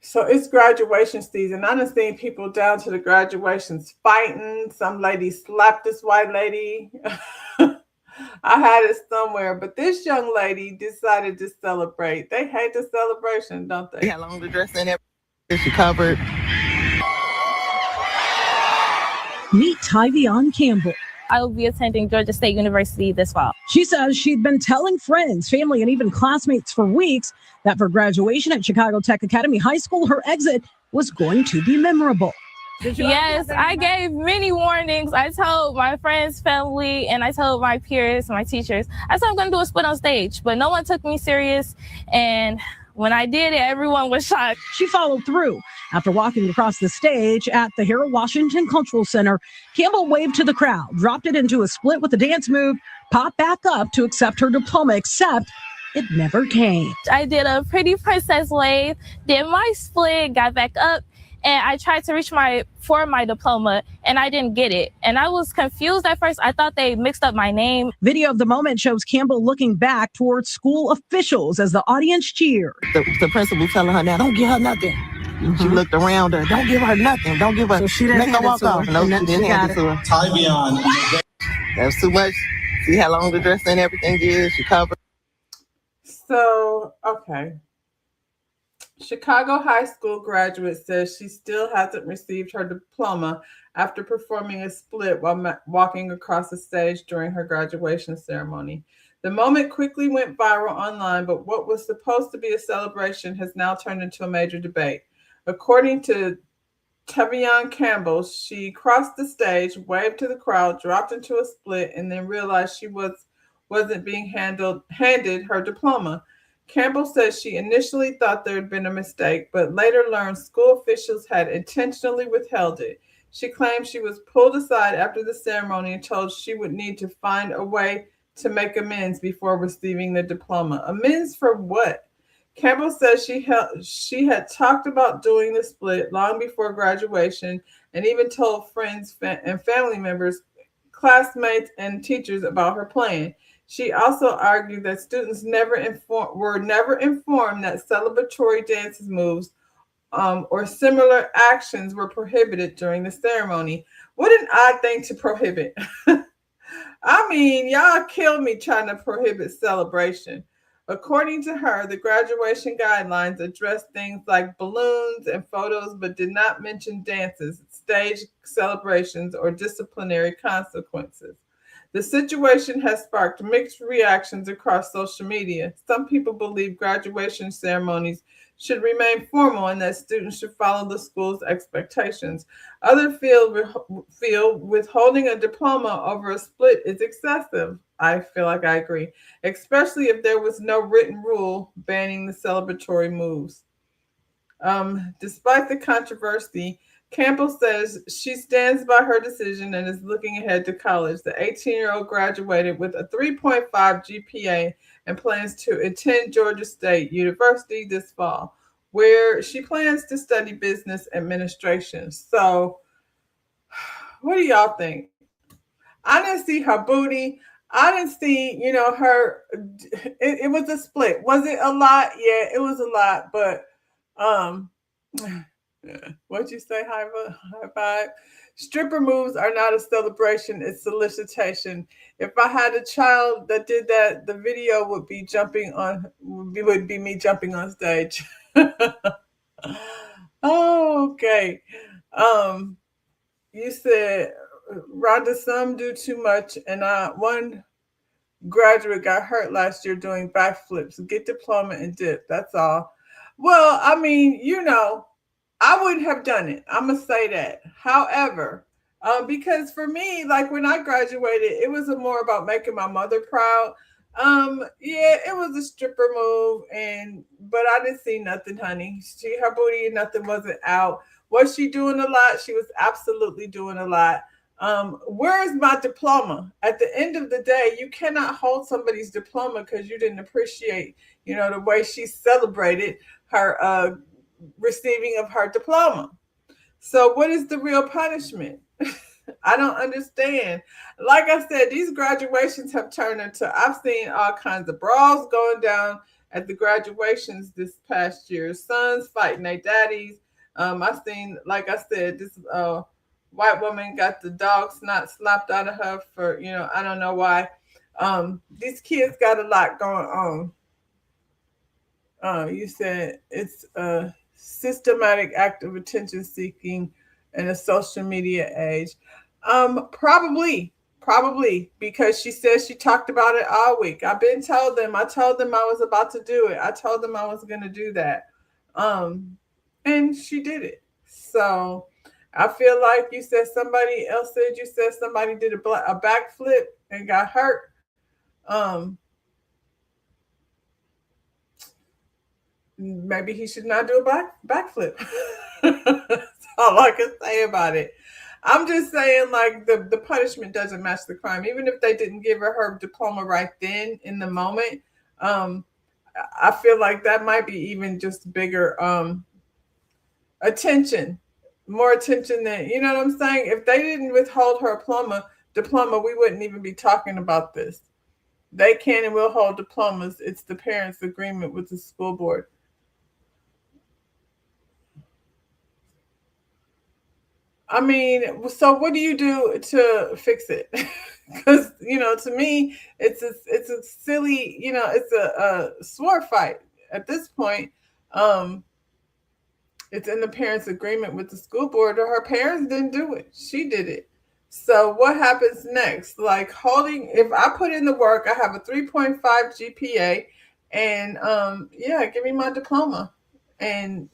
So it's graduation season. I done seen people down to the graduations fighting. Some lady slapped this white lady. I had it somewhere, but this young lady decided to celebrate. They hate the celebration, don't they? How long the dress in there? She covered. Meet Tyvion Campbell. I will be attending Georgia State University this fall. She says she'd been telling friends, family, and even classmates for weeks that for graduation at Chicago Tech Academy High School, her exit was going to be memorable. Yes, I gave many warnings. I told my friends, family, and I told my peers, my teachers, I said I'm going to do a split on stage, but no one took me serious. And when I did it, everyone was shocked. She followed through. After walking across the stage at the Harold Washington Cultural Center, Campbell waved to the crowd, dropped it into a split with a dance move, popped back up to accept her diploma, except it never came. I did a pretty princess wave, did my split, got back up, and I tried to reach for my diploma, and I didn't get it. And I was confused at first. I thought they mixed up my name. Video of the moment shows Campbell looking back towards school officials as the audience cheered. The principal telling her, now don't give her nothing. She looked around her. Don't give her nothing. Don't give her. So she didn't make her hand it walk to off. her, No, and she then didn't she hand got it to her. That was too much. See how long the dress and everything is. She covered. So, okay. Chicago high school graduate says she still hasn't received her diploma after performing a split while walking across the stage during her graduation ceremony. The moment quickly went viral online, but what was supposed to be a celebration has now turned into a major debate. According to Tavion Campbell, she crossed the stage, waved to the crowd, dropped into a split, and then realized she wasn't being handed her diploma. Campbell says she initially thought there had been a mistake, but later learned school officials had intentionally withheld it. She claimed she was pulled aside after the ceremony and told she would need to find a way to make amends before receiving the diploma. Amends for what? Campbell says she had talked about doing the split long before graduation and even told friends and family members, classmates, and teachers about her plan. She also argued that students were never informed that celebratory dances moves or similar actions were prohibited during the ceremony. What an odd thing to prohibit. I mean, y'all killed me trying to prohibit celebration. According to her, the graduation guidelines addressed things like balloons and photos, but did not mention dances, stage celebrations, or disciplinary consequences. The situation has sparked mixed reactions across social media. Some people believe graduation ceremonies should remain formal and that students should follow the school's expectations. Others feel withholding a diploma over a split is excessive. I feel like I agree, especially if there was no written rule banning the celebratory moves. Despite the controversy, Campbell says she stands by her decision and is looking ahead to college. The 18-year-old graduated with a 3.5 GPA and plans to attend Georgia State University this fall, where she plans to study business administration. So, what do y'all think? I didn't see her booty. I didn't see, her. It was a split. Was it a lot? Yeah, it was a lot. But what'd you say, high five? Stripper moves are not a celebration, it's solicitation. If I had a child that did that, the video would be me jumping on stage. Oh, okay. You said, Rhonda, some do too much, and one graduate got hurt last year doing backflips. Get diploma and dip. That's all. Well, I mean, I wouldn't have done it. I'm gonna say that. However, because for me, like when I graduated, it was more about making my mother proud. Yeah, it was a stripper move, but I didn't see nothing, honey. Her booty and nothing wasn't out. Was she doing a lot? She was absolutely doing a lot. Where is my diploma? At the end of the day, you cannot hold somebody's diploma because you didn't appreciate, the way she celebrated her receiving of her diploma. So what is the real punishment? I don't understand. Like I said, these graduations have turned into, I've seen all kinds of brawls going down at the graduations this past year. Sons fighting their daddies. I've seen, like I said, this white woman got the dog snot slapped out of her for, I don't know why. These kids got a lot going on. You said it's a systematic act of attention seeking in a social media age. Probably because she says she talked about it all week. I told them I was about to do it. I told them I was going to do that. And she did it. So I feel like you said somebody did a backflip and got hurt. Maybe he should not do a backflip. That's all I can say about it. I'm just saying, like, the punishment doesn't match the crime. Even if they didn't give her diploma right then in the moment, I feel like that might be even just bigger attention, more attention than, you know what I'm saying? If they didn't withhold her diploma, we wouldn't even be talking about this. They can and will hold diplomas. It's the parents' agreement with the school board. I mean, so what do you do to fix it? Because to me, it's a silly, it's a sword fight at this point. Um, it's in the parents' agreement with the school board, or her parents didn't do it. She did it. So what happens next? Like holding, if I put in the work, I have a 3.5 GPA, and yeah, give me my diploma. And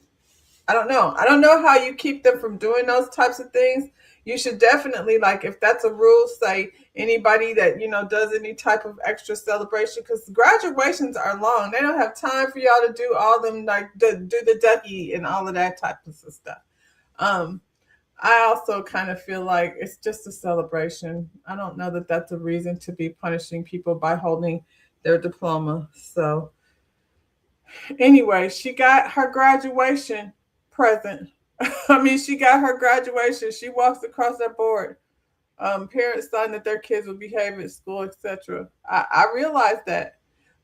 I don't know. I don't know how you keep them from doing those types of things. You should definitely, like, if that's a rule, say anybody that does any type of extra celebration, because graduations are long. They don't have time for y'all to do all them, like do the ducky and all of that type of stuff. Um, I also kind of feel like it's just a celebration. I don't know that that's a reason to be punishing people by holding their diploma. So anyway, she got her graduation present. I mean, she got her graduation. She walks across that board. Parents signed that their kids would behave at school, etc. I realize that,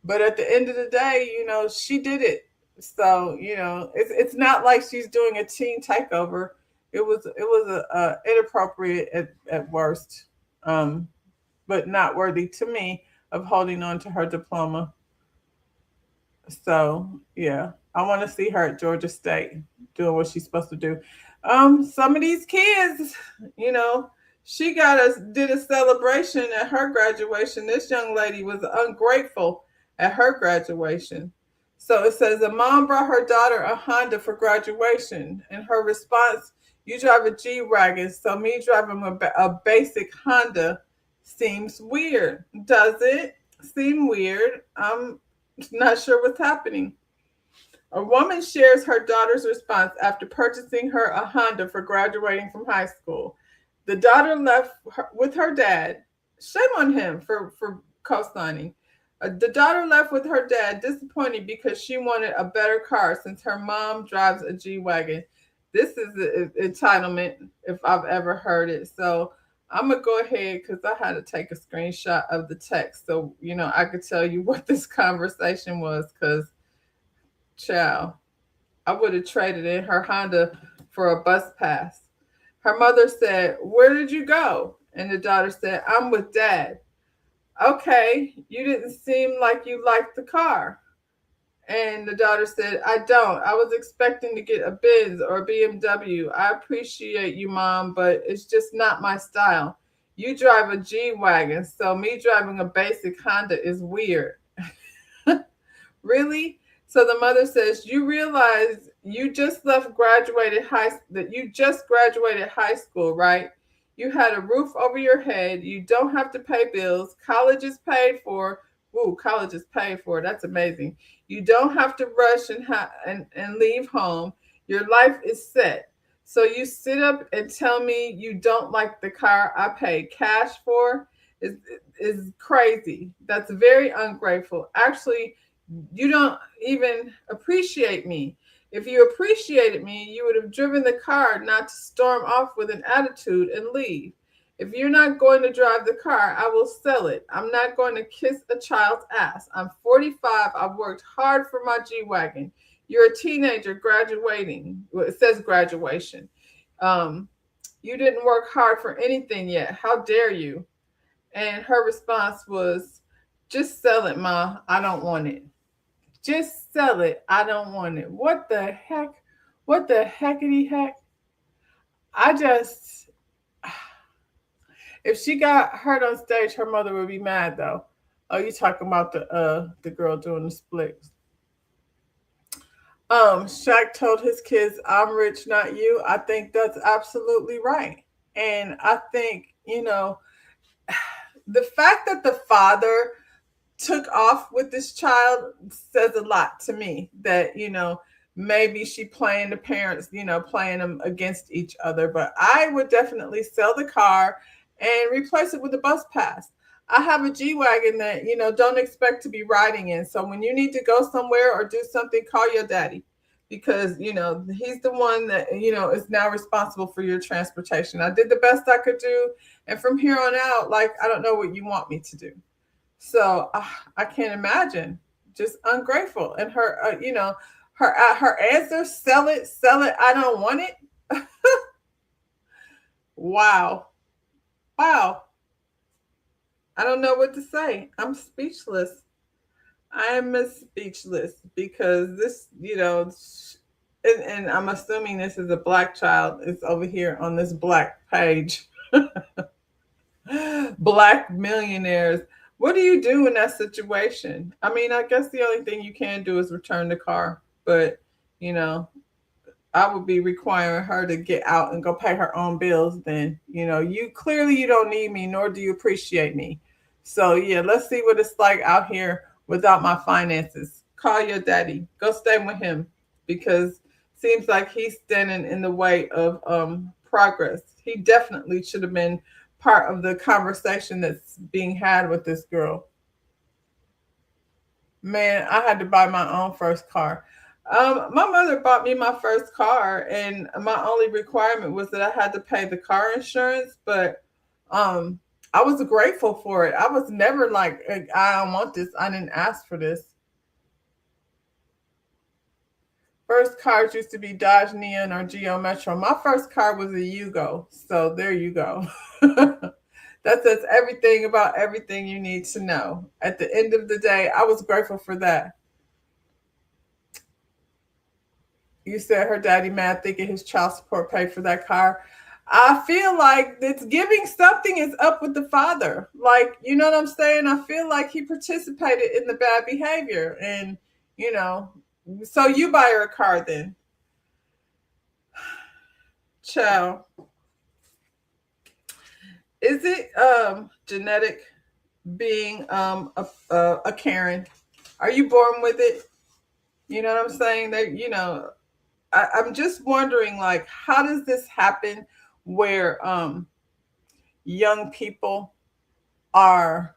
but at the end of the day, she did it. So it's not like she's doing a teen takeover. It was a inappropriate at worst, but not worthy to me of holding on to her diploma. So yeah, I want to see her at Georgia State doing what she's supposed to do. Some of these kids, you know, she did a celebration at her graduation. This young lady was ungrateful at her graduation. So it says a mom brought her daughter a Honda for graduation. And her response, you drive a G Wagon, so me driving a basic Honda seems weird. Does it seem weird? I'm not sure what's happening. A woman shares her daughter's response after purchasing her a Honda for graduating from high school. The daughter left with her dad. Shame on him for co-signing. The daughter left with her dad disappointed because she wanted a better car since her mom drives a G-Wagon. This is entitlement if I've ever heard it. So I'm going to go ahead because I had to take a screenshot of the text so, I could tell you what this conversation was because, child, I would have traded in her Honda for a bus pass. Her mother said, "Where did you go?" And the daughter said, "I'm with dad." "Okay, you didn't seem like you liked the car." And the daughter said, "I don't. I was expecting to get a Benz or a BMW. I appreciate you, Mom, but it's just not my style. You drive a G-Wagon, so me driving a basic Honda is weird." Really? So the mother says, "You realize you just graduated high school, right? You had a roof over your head. You don't have to pay bills. College is paid for." Ooh, college is paid for. That's amazing. "You don't have to rush and leave home. Your life is set. So you sit up and tell me you don't like the car I paid cash for is crazy. That's very ungrateful. Actually, you don't even appreciate me. If you appreciated me, you would have driven the car, not to storm off with an attitude and leave. If you're not going to drive the car, I will sell it. I'm not going to kiss a child's ass. I'm 45. I've worked hard for my G-Wagon. You're a teenager graduating." Well, it says graduation. "You didn't work hard for anything yet. How dare you?" And her response was, "Just sell it, Ma. I don't want it. Just sell it. I don't want it." What the heck? What the heckity heck? I just... If she got hurt on stage, her mother would be mad though. Oh, you talking about the girl doing the splits. Shaq told his kids, "I'm rich, not you." I think that's absolutely right. And I think, the fact that the father took off with this child says a lot to me that, maybe she playing the parents, playing them against each other. But I would definitely sell the car and replace it with a bus pass. I have a G-Wagon that, don't expect to be riding in. So when you need to go somewhere or do something, call your daddy because, he's the one that, is now responsible for your transportation. I did the best I could do. And from here on out, I don't know what you want me to do. So I can't imagine, just ungrateful. And her, her answer, sell it, I don't want it. Wow. Wow. I don't know what to say. I'm speechless. I am speechless because this, and I'm assuming this is a black child. It's over here on this black page. Black millionaires. What do you do in that situation? I mean, I guess the only thing you can do is return the car, but you know, I would be requiring her to get out and go pay her own bills. Then, you clearly you don't need me, nor do you appreciate me. So yeah, let's see what it's like out here without my finances. Call your daddy. Go stay with him because seems like he's standing in the way of progress. He definitely should have been part of the conversation that's being had with this girl. Man, I had to buy my own first car. My mother bought me my first car, and my only requirement was that I had to pay the car insurance. But um, I was grateful for it. I was never like, I don't want this. I didn't ask for this. First cars used to be Dodge Neon or Geo Metro. My first car was a Yugo. So there you go. That says everything about everything you need to know. At the end of the day, I was grateful for that. You said her daddy mad thinking his child support paid for that car. I feel like it's giving something is up with the father. Like, you know what I'm saying? I feel like he participated in the bad behavior. And, you know, so you buy her a car then. Ciao. Is it genetic being a Karen? Are you born with it? You know what I'm saying? That I'm just wondering, like, how does this happen where young people are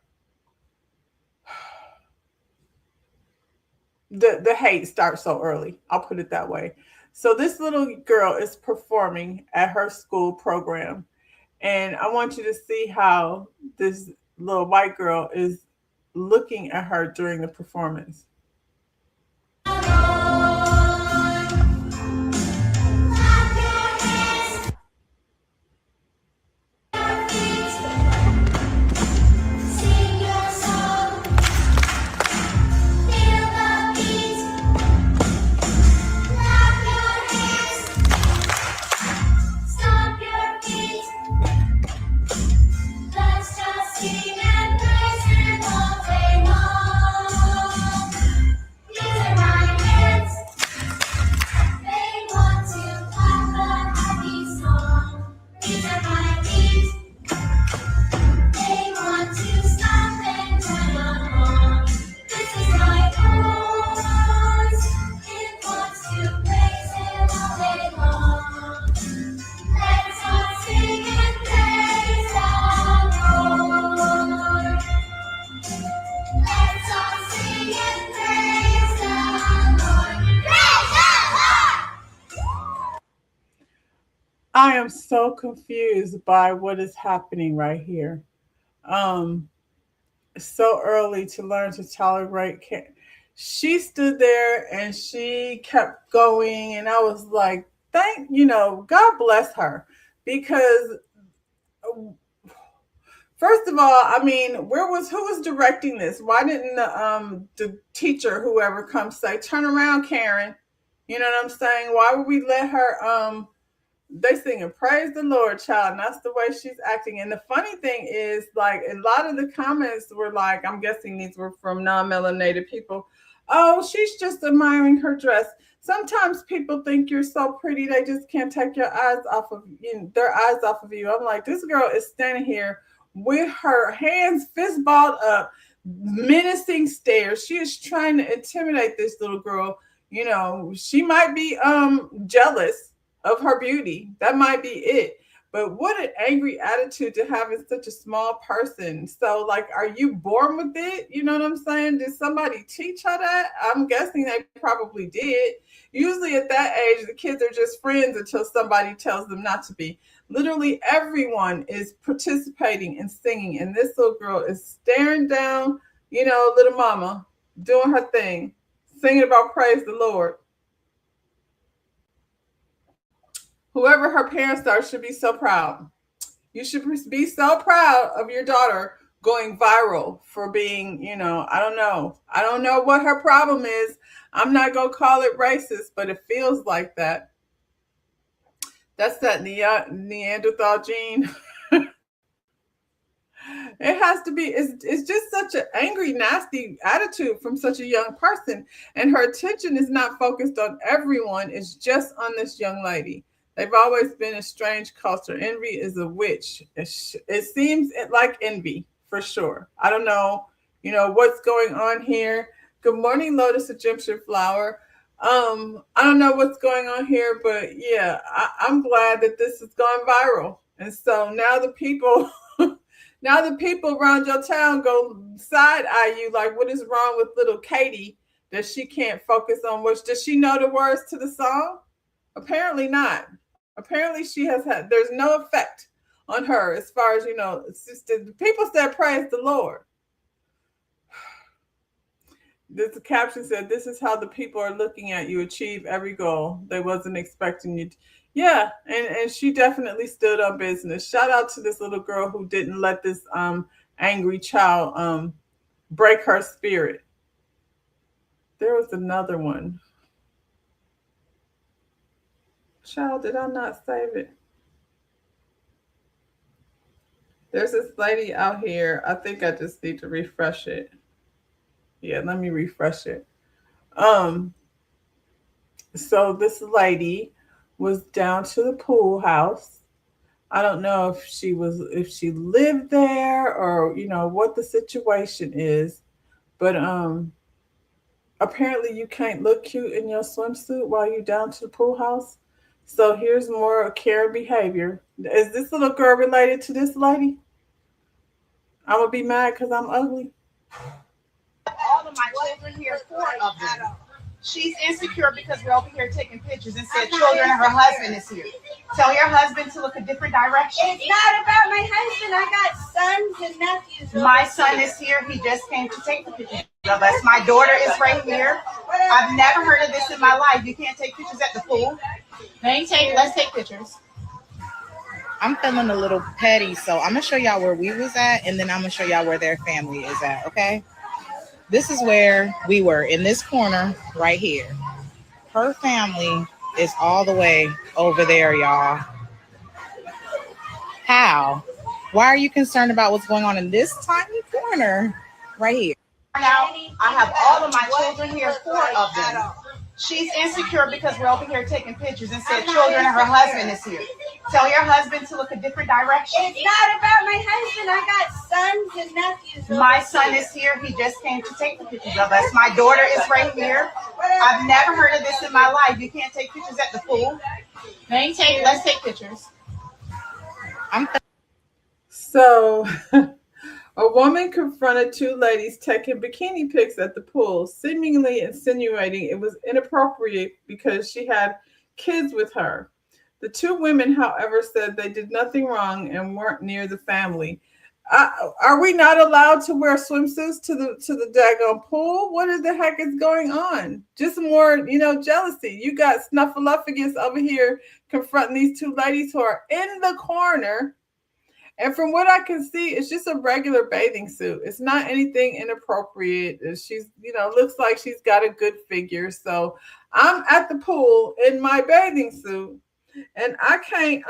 the hate starts so early. I'll put it that way. So this little girl is performing at her school program, and I want you to see how this little white girl is looking at her during the performance. I am so confused by what is happening right here. Um, so early to learn to tolerate. She stood there and she kept going, and I was like, God bless her, because first of all, I mean, who was directing this? Why didn't the teacher, whoever, come say, "Turn around, Karen"? You know what I'm saying? Why would we let her they singing praise the Lord, child, and that's the way she's acting. And the funny thing is, like, a lot of the comments were like, I'm guessing these were from non-melanated people. Oh, she's just admiring her dress. Sometimes people think you're so pretty they just can't take their eyes off of you. I'm like, this girl is standing here with her hands fist balled up, menacing stares. She is trying to intimidate this little girl. She might be jealous of her beauty. That might be it. But what an angry attitude to have in such a small person. So, like, are you born with it? You know what I'm saying? Did somebody teach her that? I'm guessing they probably did. Usually at that age, the kids are just friends until somebody tells them not to be. Literally everyone is participating and singing. And this little girl is staring down, little mama, doing her thing, singing about praise the Lord. Whoever her parents are should be so proud. You should be so proud of your daughter going viral for being, I don't know. I don't know what her problem is. I'm not going to call it racist, but it feels like that. That's that Neanderthal gene. It has to be. It's just such an angry, nasty attitude from such a young person. And her attention is not focused on everyone. It's just on this young lady. They've always been a strange culture. Envy is a witch. It seems like envy, for sure. I don't know, what's going on here. Good morning, Lotus Egyptian Flower. I don't know what's going on here, but yeah, I'm glad that this has gone viral. And so now the people around your town go side eye you like, what is wrong with little Katie that she can't focus on? Does she know the words to the song? Apparently not. Apparently there's no effect on her as far as, it's just, the people said, praise the Lord. The caption said, this is how the people are looking at you achieve every goal. They wasn't expecting you to. Yeah, and she definitely stood on business. Shout out to this little girl who didn't let this angry child break her spirit. There was another one. Child, did I not save it? There's this lady out here. I think I just need to refresh it. Yeah, let me refresh it. So this lady was down to the pool house. I don't know if she lived there or, what the situation is, but apparently you can't look cute in your swimsuit while you're down to the pool house. So here's more Karen behavior. Is this little girl related to this lady? I'm gonna be mad because I'm ugly. All of my children here, 4 of them. She's insecure because we're over here taking pictures and said children and her husband is here. Tell your husband to look a different direction. It's not about my husband. I got sons and nephews. My son is here. He just came to take the pictures of us. My daughter is right here. I've never heard of this in my life. You can't take pictures at the pool. Let's take pictures. I'm feeling a little petty, so I'm going to show y'all where we was at, and then I'm going to show y'all where their family is at, okay? This is where we were, in this corner right here. Her family is all the way over there, y'all. How? Why are you concerned about what's going on in this tiny corner right here? Now, I have all of my children here, 4 of them. She's insecure because we're over here taking pictures and said children and her husband is here. Tell your husband to look a different direction. It's not about my husband. I got sons and nephews. My son is here. He just came to take the pictures of us. My daughter is right here. I've never heard of this in my life. You can't take pictures at the pool. Let's take pictures. So a woman confronted 2 ladies taking bikini pics at the pool, seemingly insinuating it was inappropriate because she had kids with her. The 2 women, however, said they did nothing wrong and weren't near the family. Are we not allowed to wear swimsuits to the daggone pool? What the heck is going on? Just more, jealousy. You got Snuffleupagus over here confronting these 2 ladies who are in the corner. And from what I can see, it's just a regular bathing suit. It's not anything inappropriate. She's, looks like she's got a good figure. So I'm at the pool in my bathing suit, and I can't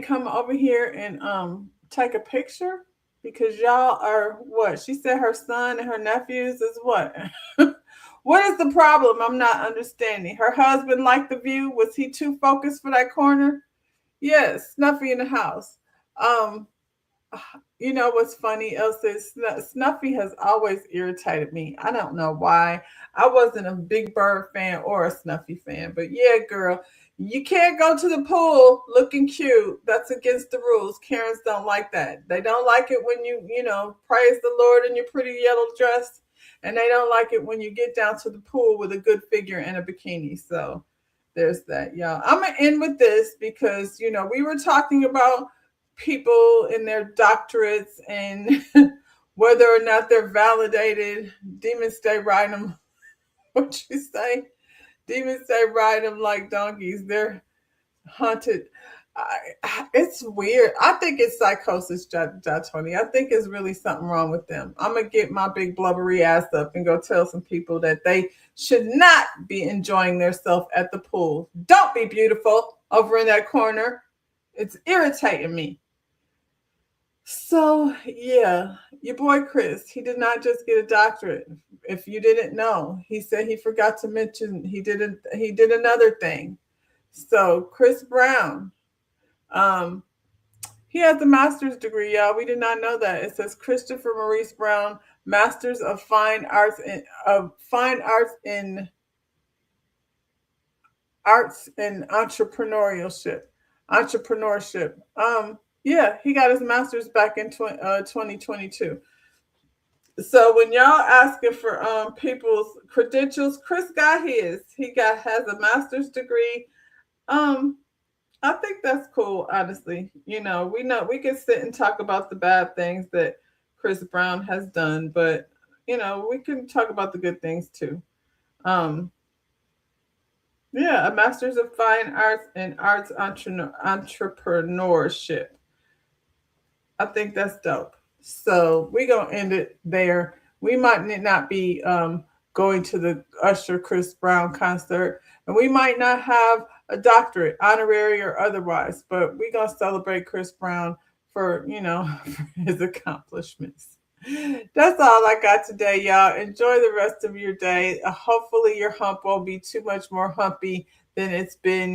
come over here and take a picture because y'all are what? She said her son and her nephews is what? What is the problem? I'm not understanding. Her husband liked the view. Was he too focused for that corner? Yes, Snuffy in the house. You know what's funny, Elsa? Snuffy has always irritated me. I don't know why. I wasn't a Big Bird fan or a Snuffy fan, but yeah, girl, you can't go to the pool looking cute. That's against the rules. Karens don't like that. They don't like it when you praise the Lord in your pretty yellow dress, and they don't like it when you get down to the pool with a good figure and a bikini. So there's that, y'all. I'm going to end with this because, we were talking about people and their doctorates and whether or not they're validated. Demons stay riding them. What you say? Demons stay riding them like donkeys. They're haunted. It's weird. I think it's psychosis, Tony. I think it's really something wrong with them. I'm gonna get my big blubbery ass up and go tell some people that they should not be enjoying themselves at the pool. Don't be beautiful over in that corner. It's irritating me. So yeah, your boy Chris, he did not just get a doctorate. If you didn't know, he said he forgot to mention he did another thing. So Chris Brown, he has a master's degree, y'all. We did not know that. It says Christopher Maurice Brown, Masters of Fine Arts in Arts and Entrepreneurship. Yeah, he got his master's back in 2022. So when y'all asking for people's credentials, Chris got his. He has a master's degree. I think that's cool, honestly. We know we can sit and talk about the bad things that Chris Brown has done, but we can talk about the good things too. Yeah, a Master's of Fine Arts and Arts Entrepreneurship. I think that's dope. So we're going to end it there. We might not be going to the Usher Chris Brown concert, and we might not have a doctorate, honorary or otherwise, but we're going to celebrate Chris Brown for, for his accomplishments. That's all I got today, y'all. Enjoy the rest of your day. Hopefully your hump won't be too much more humpy than it's been,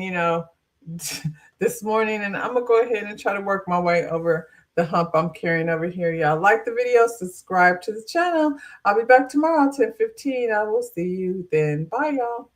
this morning. And I'm going to go ahead and try to work my way over the hump I'm carrying over here. Y'all like the video, subscribe to the channel. I'll be back tomorrow, 10:15. I will see you then. Bye, y'all.